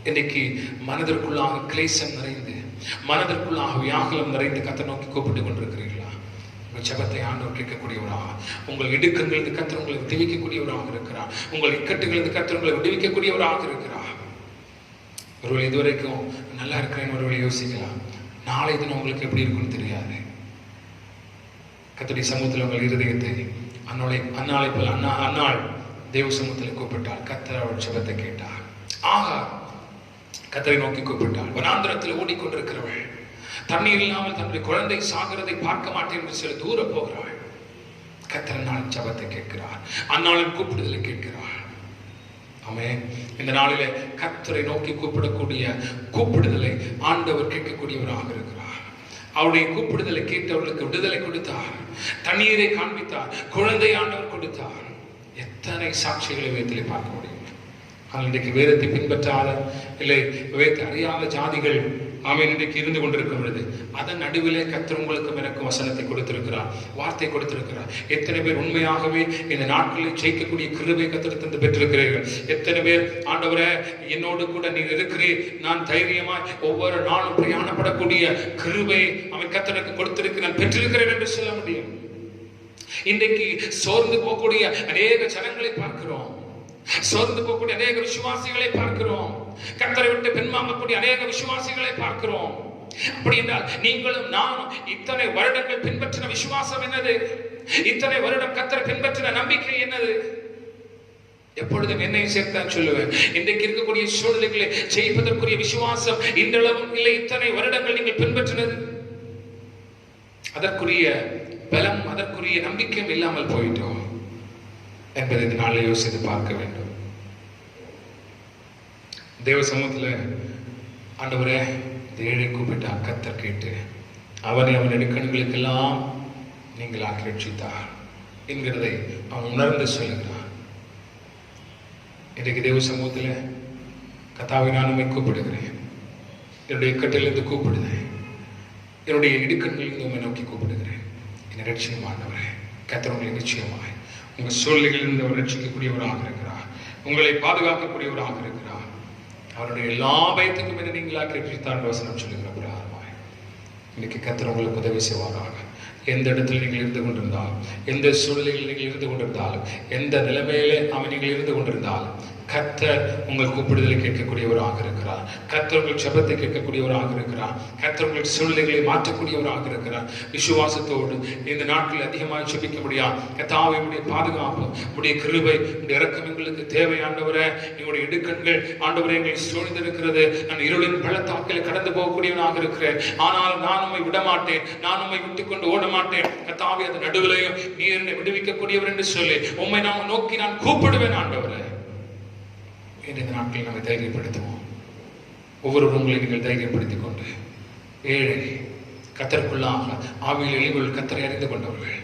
இன்னைக்கு மனதிற்குள்ளாக கிளேசம் நிறைந்து, மனதிற்குள்ளாக வியாகுலம் நிறைந்து கர்த்தர் நோக்கி கூப்பிட்டு கொண்டிருக்கிறீர்களா? உங்கள் ஜெபத்தை ஆண்டவர் கேட்கக்கூடியவராக, உங்கள் இடுக்கங்களிலிருந்து கர்த்தர் உங்களை விடுவிக்கக்கூடியவராக இருக்கிறார். உங்கள் இக்கட்டுகளிலிருந்து கர்த்தர் உங்களை விடுவிக்கக்கூடியவராக இருக்கிறார். ஒருவேளை இதுவரைக்கும் நல்லா இருக்கிறேன்னு ஒருவேளை யோசிக்கலாம். நாளை தினம் உங்களுக்கு எப்படி இருக்குன்னு தெரியாது. கர்த்தருடைய சமூகத்தில் உங்கள் இருதயத்தை அன்னாளை போல அன்னாள் தேவ சமூகத்தில் கூப்பிட்டாள். கர்த்தர் அவள் ஜெபத்தை கேட்டார். ஆகார் கர்த்தரை நோக்கி கூப்பிட்டாள். வனாந்திரத்தில் ஓடிக்கொண்டிருக்கிறவள், தண்ணீர் இல்லாமல் தன்னுடைய குழந்தை சாகிறதை பார்க்க மாட்டேன் என்று சொல்லி தூர போகிறாள். கர்த்தர் அன்னாளின் ஜெபத்தை கேட்கிறார். அன்னாளின் கூப்பிடுதலை கேட்கிறார். ஆமென். இந்த நாளிலே கர்த்தரை நோக்கி கூப்பிடக்கூடிய கூப்பிடுதலை ஆண்டவர் கேட்கக்கூடியவராக இருக்கிறார். அவருடைய கூப்பிடுதலை கேட்டவர்களுக்கு விடுதலை கொடுத்தார். தண்ணீரை காண்பித்தார். குழந்தை ஆண்டவர் கொடுத்தார். எத்தனை சாட்சிகளை வேதத்திலே பார்க்க முடியும். ஆனால் இன்றைக்கு வேதத்தை பின்பற்றாத, இல்லை வேதத்தை அறியாத ஜாதிகள் ஆமென் இன்றைக்கு இருந்து கொண்டிருக்கும் பொழுது அதன் நடுவிலே கர்த்தர் உங்களுக்கும் எனக்கும் வசனத்தை கொடுத்திருக்கிறார், வார்த்தை கொடுத்திருக்கிறார். எத்தனை பேர் உண்மையாகவே இந்த நாட்களில் ஜெயிக்கக்கூடிய கிருபை கர்த்தர் தந்து பெற்றிருக்கிறீர்கள்? எத்தனை பேர் ஆண்டவரே என்னோடு கூட நீர் இருக்கிறீர், நான் தைரியமாய் ஒவ்வொரு நாளும் பிரயாணப்படக்கூடிய கிருபை அவன் கர்த்தருக்கு கொடுத்திருக்கிறான் பெற்றிருக்கிறேன் என்று சொல்ல முடியும்? இன்றைக்கு சோர்ந்து போகக்கூடிய அநேக ஜனங்களை பார்க்கிறோம், சோர்ந்து போகக்கூடிய அநேக விசுவாசிகளை பார்க்கிறோம், கர்த்தரை விட்டு பின்வாங்கக்கூடிய அநேக விசுவாசிகளை பார்க்கிறோம். அப்படி என்றால் நீங்களும் நானும் இத்தனை வருடங்கள் பின்பற்றின விசுவாசம் என்னது? இத்தனை வருடம் கர்த்தரை பின்பற்றின நம்பிக்கை என்னது? எப்பொழுதும் என்னை சேர்த்தான் சொல்லுவேன், இன்றைக்கு இருக்கக்கூடிய சூழ்நிலைகளை ஜெயிப்பதற்குரிய விசுவாசம் இன்றளவும் இல்லை. இத்தனை வருடங்கள் நீங்கள் பின்பற்றினது அதற்குரிய பலம், அதற்குரிய நம்பிக்கையும் இல்லாமல் போயிட்டோம் என்பதை இந்த நாளில் யோசித்து பார்க்க வேண்டும். தேவ சமூகத்தில் ஆண்டவரே இந்த ஏழை கூப்பிட்டா கர்த்தர் கேட்டு அவனை அவன் நெடுக்கண்களுக்கெல்லாம் நீங்கள் ஆக்கிரட்சித்தார் என்கிறதை அவன் உணர்ந்து சொல்லுகிறான். இன்றைக்கு தேவ சமூகத்தில் கர்த்தாவை நான் உம்மை கூப்பிடுகிறேன், என்னுடைய இக்கட்டிலிருந்து கூப்பிடுகிறேன், என்னுடைய இடுக்கண்களிலிருந்து உம்மை நோக்கி கூப்பிடுகிறேன். என்னை ரட்சியமானவரே, கர்த்தர் உங்களை நிச்சயமாய் உங்கள் சூழ்நிலைகளிலிருந்து அவர் ரட்சிக்கக்கூடியவராக இருக்கிறார், உங்களை பாதுகாக்கக்கூடியவராக இருக்கிறார். அவருடைய எல்லா பயத்துக்கும் என்ன நீங்களாக ரட்சித்தார் வசனம் சொல்லுகிற பிரகாரமாய் இன்னைக்கு கர்த்தர் உங்களுக்கு உதவி செய்வாராக. எந்த இடத்தில் நீங்கள் இருந்து கொண்டிருந்தாலும், எந்த சூழ்நிலையில் நீங்கள் இருந்து கொண்டிருந்தாலும், எந்த நிலைமையிலே அவன் நீங்கள் இருந்து கொண்டிருந்தாலும் கர்த்தர் உங்கள் கூப்பிடுதலை கேட்கக்கூடியவராக இருக்கிறார். கர்த்தர் உங்கள் ஜெபத்தை கேட்கக்கூடியவராக இருக்கிறார். கர்த்தர் உங்கள் சூழ்நிலைகளை மாற்றக்கூடியவராக இருக்கிறார். விசுவாசத்தோடு இந்த நாட்களில் அதிகமாக ஜெபிக்க முடியாது. கர்த்தாவே உடைய பாதுகாப்பு, உடைய கிருபை, உடைய இரக்கம் எங்களுக்கு தேவையாண்டவரே. எங்களுடைய இடுக்கண்கள் ஆண்டவரே எங்களை சூழ்ந்திருக்கிறது. நான் இருளின் பள்ளத்தாக்கில் கடந்து போகக்கூடியவனாக இருக்கிறேன், ஆனால் நான் உம்மை விடமாட்டேன், நான் உம்மை விட்டுக்கொண்டு ஓட மாட்டேன். கர்த்தாவே அது நடுவிலையும் நீர் என்னை விடுவிக்கக்கூடியவர் என்று சொல்லி உம்மை நான் நோக்கி நான் கூப்பிடுவேன் ஆண்டவரே. இந்த நாட்களில் நம்ம தைரியப்படுத்துவோம். ஒவ்வொருவரும் உங்களை நீங்கள் தைரியப்படுத்திக் கொண்டு ஏழை கர்த்தருக்குள்ளாக ஆவியில் எளிவுள் கர்த்தரை அறிந்து கொண்டவர்கள்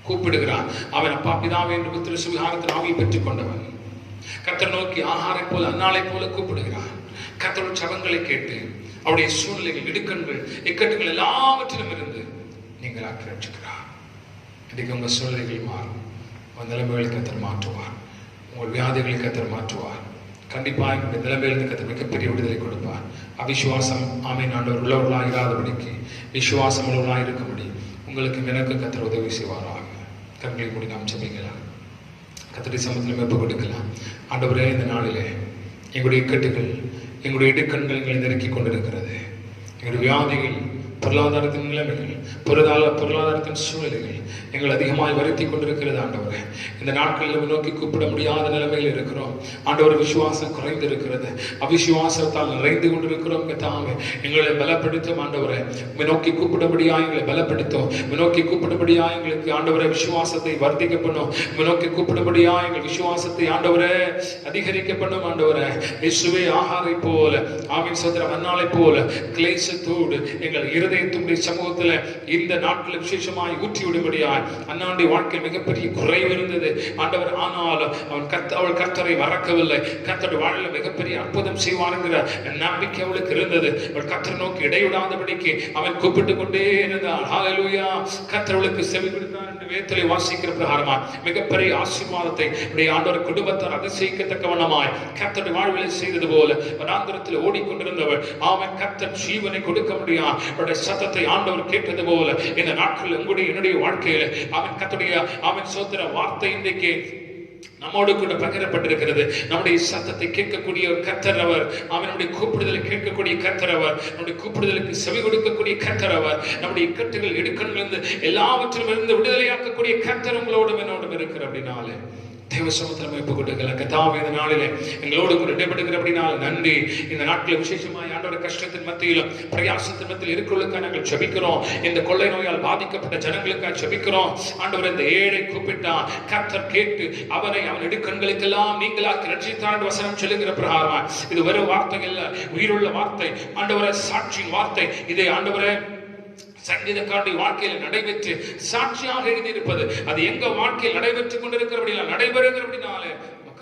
கூப்பிடுகிறான். அவன் அப்பா பிதாவே என்று புத்திர சுவிகாரத்தின் ஆவியை பெற்றுக் கொண்டவன் கர்த்தர் நோக்கி ஆகாரை போல அந்நாளை போல கூப்பிடுகிறான். கர்த்தருடைய ஜெபங்களை கேட்டு அவருடைய சூழ்நிலைகள், இடுக்கண்கள், இக்கட்டுகள் எல்லாவற்றிலும் இருந்து நீங்கள் ஆக்கிரமிச்சுக்கிறார். இன்றைக்கு உங்கள் சூழ்நிலைகள் மாறும், உங்கள் நிலைமைகளை கர்த்தர் மாற்றுவார், உங்கள் வியாதிகளை கர்த்தர் மாற்றுவார். கண்டிப்பாக இந்த நிலைமையிலிருந்து கர்த்தர் மிகப்பெரிய விடுதலை கொடுப்பார். அவிசுவாசம் ஆமென் ஆண்டவர் உள்ளவர்களாக இராதபடிக்கு விசுவாசம் உள்ளவர்களாக இருக்கும்படி உங்களுக்கு எனக்கு கர்த்தர் உதவி செய்வாராக. கண்களை மூடி நாம் ஜெபிக்கலாம், கர்த்தருடைய சமூகத்தில் மெப்பு கொடுக்கலாம். ஆண்டவரே இந்த நாளிலே எங்களுடைய இக்கட்டுகள், எங்களுடைய இடுக்கண்கள் எங்களை நெருக்கி கொண்டிருக்கிறது. எங்களுடைய வியாதிகள், பொருளாதாரத்தின் நிலைமைகள், பொருளாதாரத்தின் சூழ்நிலைகள் எங்கள் அதிகமாய் வருத்தி கொண்டிருக்கிறது. ஆண்டவரே இந்த நாட்களில் நோக்கி கூப்பிட முடியாத நிலைமையில் இருக்கிறோம். ஆண்டவர் விசுவாசம் குறைந்து இருக்கிறது, அவிசுவாசத்தால் நிறைந்து கொண்டிருக்கிறோம். கர்த்தாவே எங்களை பலப்படுத்தும் ஆண்டவரே. நோக்கி கூப்பிடபடியா எங்களை பலப்படுத்தும், நோக்கி கூப்பிடபடியா எங்களுக்கு ஆண்டவரே விசுவாசத்தை வர்த்திக்க பண்ணும், நோக்கி கூப்பிடபடியா எங்கள் விசுவாசத்தை ஆண்டவரே அதிகரிக்க பண்ணும். ஆண்டவரே இயேசுவே ஆகாரை போல ஆமீன் சோதரம் அன்னாலை போல கிளேசத்தோடு எங்கள் இருதயத்துடைய சமூகத்தில் இந்த நாட்களில் விசேஷமாய் ஊற்றி விடும்படியாய் அண்ணாவுடைய வாழ்க்கை மிகப்பெரிய குறைவு இருந்தது ஆண்டவர். ஆனாலும் அவள் கர்த்தரை மறக்கவில்லை. கர்த்தருடைய வாழ்வில் மிகப்பெரிய அற்புதம் செய்வார் என்கிற நம்பிக்கை அவளுக்கு இருந்தது. அவள் கர்த்தரை நோக்கி இடைவிடாதபடிக்கு அவன் கூப்பிட்டு கொண்டே இருந்தாள். ஹல்லேலூயா. கர்த்தருக்கு செவி கொடுத்தார் என்று வேதத்திலே வாசிக்கிற பிரகாரமாய் மிகப்பெரிய ஆசீர்வாதத்தை உடைய ஆண்டவர் குடும்பத்தார் அதிசயிக்கத்தக்கவண்ணமாய் கர்த்தருடைய வாழ்வில் செய்தது போல வனாந்திரத்தில் ஓடிக்கொண்டிருந்தவள் அவன் கர்த்தர் ஜீவனை கொடுக்க முடியாது. அவருடைய சத்தத்தை ஆண்டவர் கேட்டது போல இந்த நாட்களில் உங்களுடைய என்னுடைய வாழ்க்கையில் அவன் கர்த்தருடைய அவன் சோத்திர வார்த்தை இன்றைக்கு நம்மோடு கூட பகிரப்பட்டிருக்கிறது. நம்முடைய சத்தத்தை கேட்கக்கூடிய கர்த்தர் அவர், அவனுடைய கூப்பிடுதலை கேட்கக்கூடிய கர்த்தர் அவர், நம்முடைய கூப்பிடுதலுக்கு செவி கொடுக்கக்கூடிய கர்த்தர் அவர், நம்முடைய இக்கட்டுகள் இடுக்கண்களிலிருந்து எல்லாவற்றிலும் இருந்து விடுதலையாக்கக்கூடிய கர்த்தர் உங்களோடும் என்னோடும் இருக்கிற அப்படின்னாலே தேவ சமூகத்தில் மெப்பு கொடுக்கலாம். கர்த்தாவே இந்த நாளிலே எங்களோடு கூட இடைபடுகிற அப்படினால நன்றி. இந்த நாட்களில் விசேஷமாய் ஆண்டவருடைய கஷ்டத்தின் மத்தியிலும் பிரயாசத்தின் மத்தியில் இருக்கிறவர்களுக்காக நாங்கள் ஜெபிக்கிறோம். இந்த கொள்ளை நோயால் பாதிக்கப்பட்ட ஜனங்களுக்காக ஜெபிக்கிறோம். ஆண்டவர் இந்த ஏழை கூப்பிட்டான், கர்த்தர் கேட்டு அவனை அவன் இடுக்கண்களுக்கெல்லாம் நீங்களாக்கி ரட்சித்தார் வசனம் சொல்லுகிற பிரகாரமா இது வெறும் வார்த்தை இல்ல, உயிருள்ள வார்த்தை. ஆண்டவரே சாட்சியின் வார்த்தை. இதை ஆண்டவரே சங்கீதக்காரனுடைய வாழ்க்கையில் நடைபெற்று சாட்சியாக எழுதியிருப்பது அது எங்க வாழ்க்கையில் நடைபெற்றுக் கொண்டிருக்கிறபடியா நடைபெறுகிறபடினாலே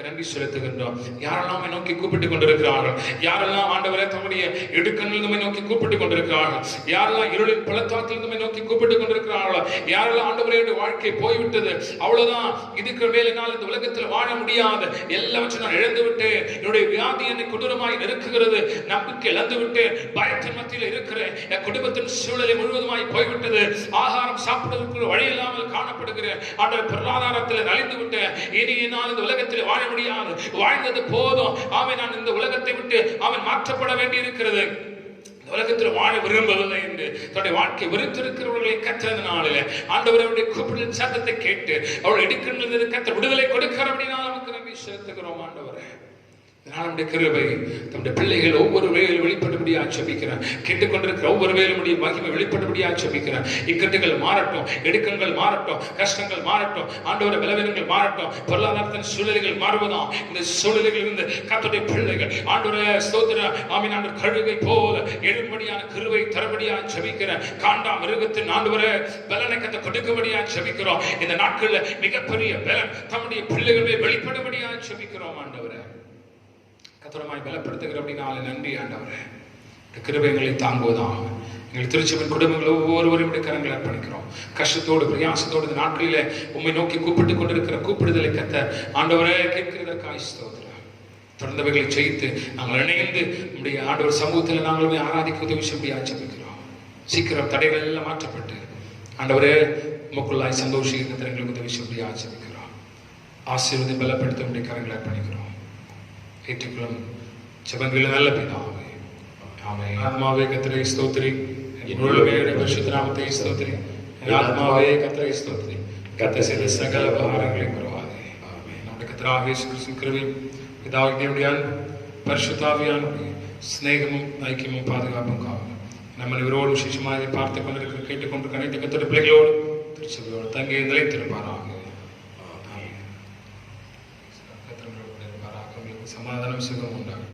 உமக்கு நன்றி செலுத்துகின்றோம். யாரெல்லாம் நோக்கி கூப்பிட்டுக் கொண்டிருக்கிறார்கள், யாரெல்லாம் ஆண்டவரே தம்முடைய இடுக்கண்ணில் நோக்கி கூப்பிட்டுக் கொண்டிருக்கிறார்கள், யாரெல்லாம் இருளின் பள்ளத்தாக்கில் நோக்கி கூப்பிட்டுக் கொண்டிருக்கிறார்களோ, யாரெல்லாம் ஆண்டவரே வாழ்க்கை போய்விட்டது, அவ்வளவுதான், இதுக்கு மேல் என்னால் இந்த உலகத்தில் வாழ முடியாது, எல்லாவற்றையும் நான் இழந்து விட்டேன், என்னுடைய வியாதி என்னை கொடூரமாய் நெருக்குகிறது, நம்பிக்கை இழந்து விட்டேன், பயத்தின் மத்தியில் இருக்கிறேன், என் குடும்பத்தின் சூழலை முழுவதுமாய் போய்விட்டது, ஆகாரம் சாப்பிடுவதற்கு வழி இல்லாமல் காணப்படுகிறேன், ஆண்டவர் பொருளாதாரத்தில் நலிந்து விட்டேன், இனி என்னால் இந்த உலகத்தில் வாழ முடியாது, வாழ்ந்தது போதும், ஆமென், நான் இந்த உலகத்தை விட்டு அவன் மாற்றப்பட வேண்டி இருக்கிறது, உலகத்தில் வாழ விரும்பவில்லை என்று தன்னுடைய வாழ்க்கை வெறுத்திருக்கிறவர்களை கற்றதுனால ஆண்டவருடைய கூப்பிடுதல் சத்தத்தை கேட்டு அவள் இடுக்கின்றது கத்த விடுதலை கொடுக்கிற அப்படின்னா நமக்கு நன்றி செலுத்துகிறோம். ஆண்டவரே, நம்முடைய கிருபை நம்முடைய பிள்ளைகள் ஒவ்வொரு வேலையில் வெளிப்படும்படியா ஜெபிக்கிறேன், கேட்டுக்கொண்டிருக்கிற ஒவ்வொரு வேலையுடைய மகிமை வெளிப்படும்படியா ஜெபிக்கிறேன். இக்கட்டுகள் மாறட்டும், இடுக்கங்கள் மாறட்டும், கஷ்டங்கள் மாறட்டும், ஆண்டவருடைய பலவீனங்கள் மாறட்டும், பொருளாதாரத்தின் சூழ்நிலைகள் மாறுவதாம். இந்த சூழ்நிலைகளில் இருந்து கர்த்தருடைய பிள்ளைகள் ஆண்டவரே ஸ்தோத்திர ஆமென் ஆண்டவர் கழுகை போல எழும்படியான கிருபை தரபடியா ஜெபிக்கிறேன். காண்டா மிருகத்தின் ஆண்டவரே பலனை கத்த கொடுக்கும்படியா ஜெபிக்கிறோம். இந்த நாட்கள்ல மிகப்பெரிய பலன் தம்முடைய பிள்ளைகளே வெளிப்படும்படியா ஜெபிக்கிறோம். ஆண்டவரே கத்தரமாய் பலப்படுத்துகிற அப்படின்னால நன்றி. ஆண்டவரே கிருபைகளை தாங்குவதாக எங்கள் திருச்சபையின் குடும்பங்கள் ஒவ்வொருவரையும் கரங்களை அர்ப்பணிக்கிறோம். கஷ்டத்தோடு பிரயாசத்தோடு இந்த நாட்களிலே உம்மை நோக்கி கூப்பிட்டுக் கொண்டிருக்கிற கூப்பிடுதலை கத்த ஆண்டவரே கேட்கிறதற்காய் ஸ்தோத்திரம். தொடர்ந்தவைகளை செய்து நாங்கள் இணைந்து நம்முடைய ஆண்டவர் சமூகத்தில் நாங்களுமே ஆராதிக்க உதவி செய்ய ஜெபிக்கிறோம். சீக்கிரம் தடைகள் எல்லாம் மாற்றப்பட்டு ஆண்டவரே உமக்குள்ளாய் சந்தோஷிக்க எங்களுக்கு உதவி செய்ய ஜெபிக்கிறோம். ஆசீர்வாதம் பலப்படுத்த நம்முடைய கரங்களை அர்ப்பணிக்கிறோம். ஏற்றுக்கொள்ளும் ஜெபங்களில் நல்ல பிதாவே, ஆமென். ஆத்மாவே கர்த்தரை ஸ்தோத்திரி, என் முழுமையோட பரிசுத்த நாமத்தை ஸ்தோத்திரி, என் ஆத்மாவே கர்த்தரை ஸ்தோத்திரி, கர்த்தர் செய்த சகல உபகாரங்களை மறவாதே. ஆமென். நம்முடைய கர்த்தராகிய இயேசு கிறிஸ்துவின் கிருபையும் பிதாவாகிய தேவனுடைய அன்பும் பரிசுத்த ஆவியானவருடைய சிநேகமும் ஐக்கியமும் பாதுகாப்பும் காவலும் நம்ம இவரோடு விசேஷமாக பார்த்துக் கொண்டிருக்கிற கேட்டுக்கொண்டிருக்கிற அனைத்து கர்த்தருடைய பிள்ளைகளோடு திருச்சபையோடு தங்கி நிலைத்திருப்பாராக. சமாதானம் சுகம் உண்டாகும்.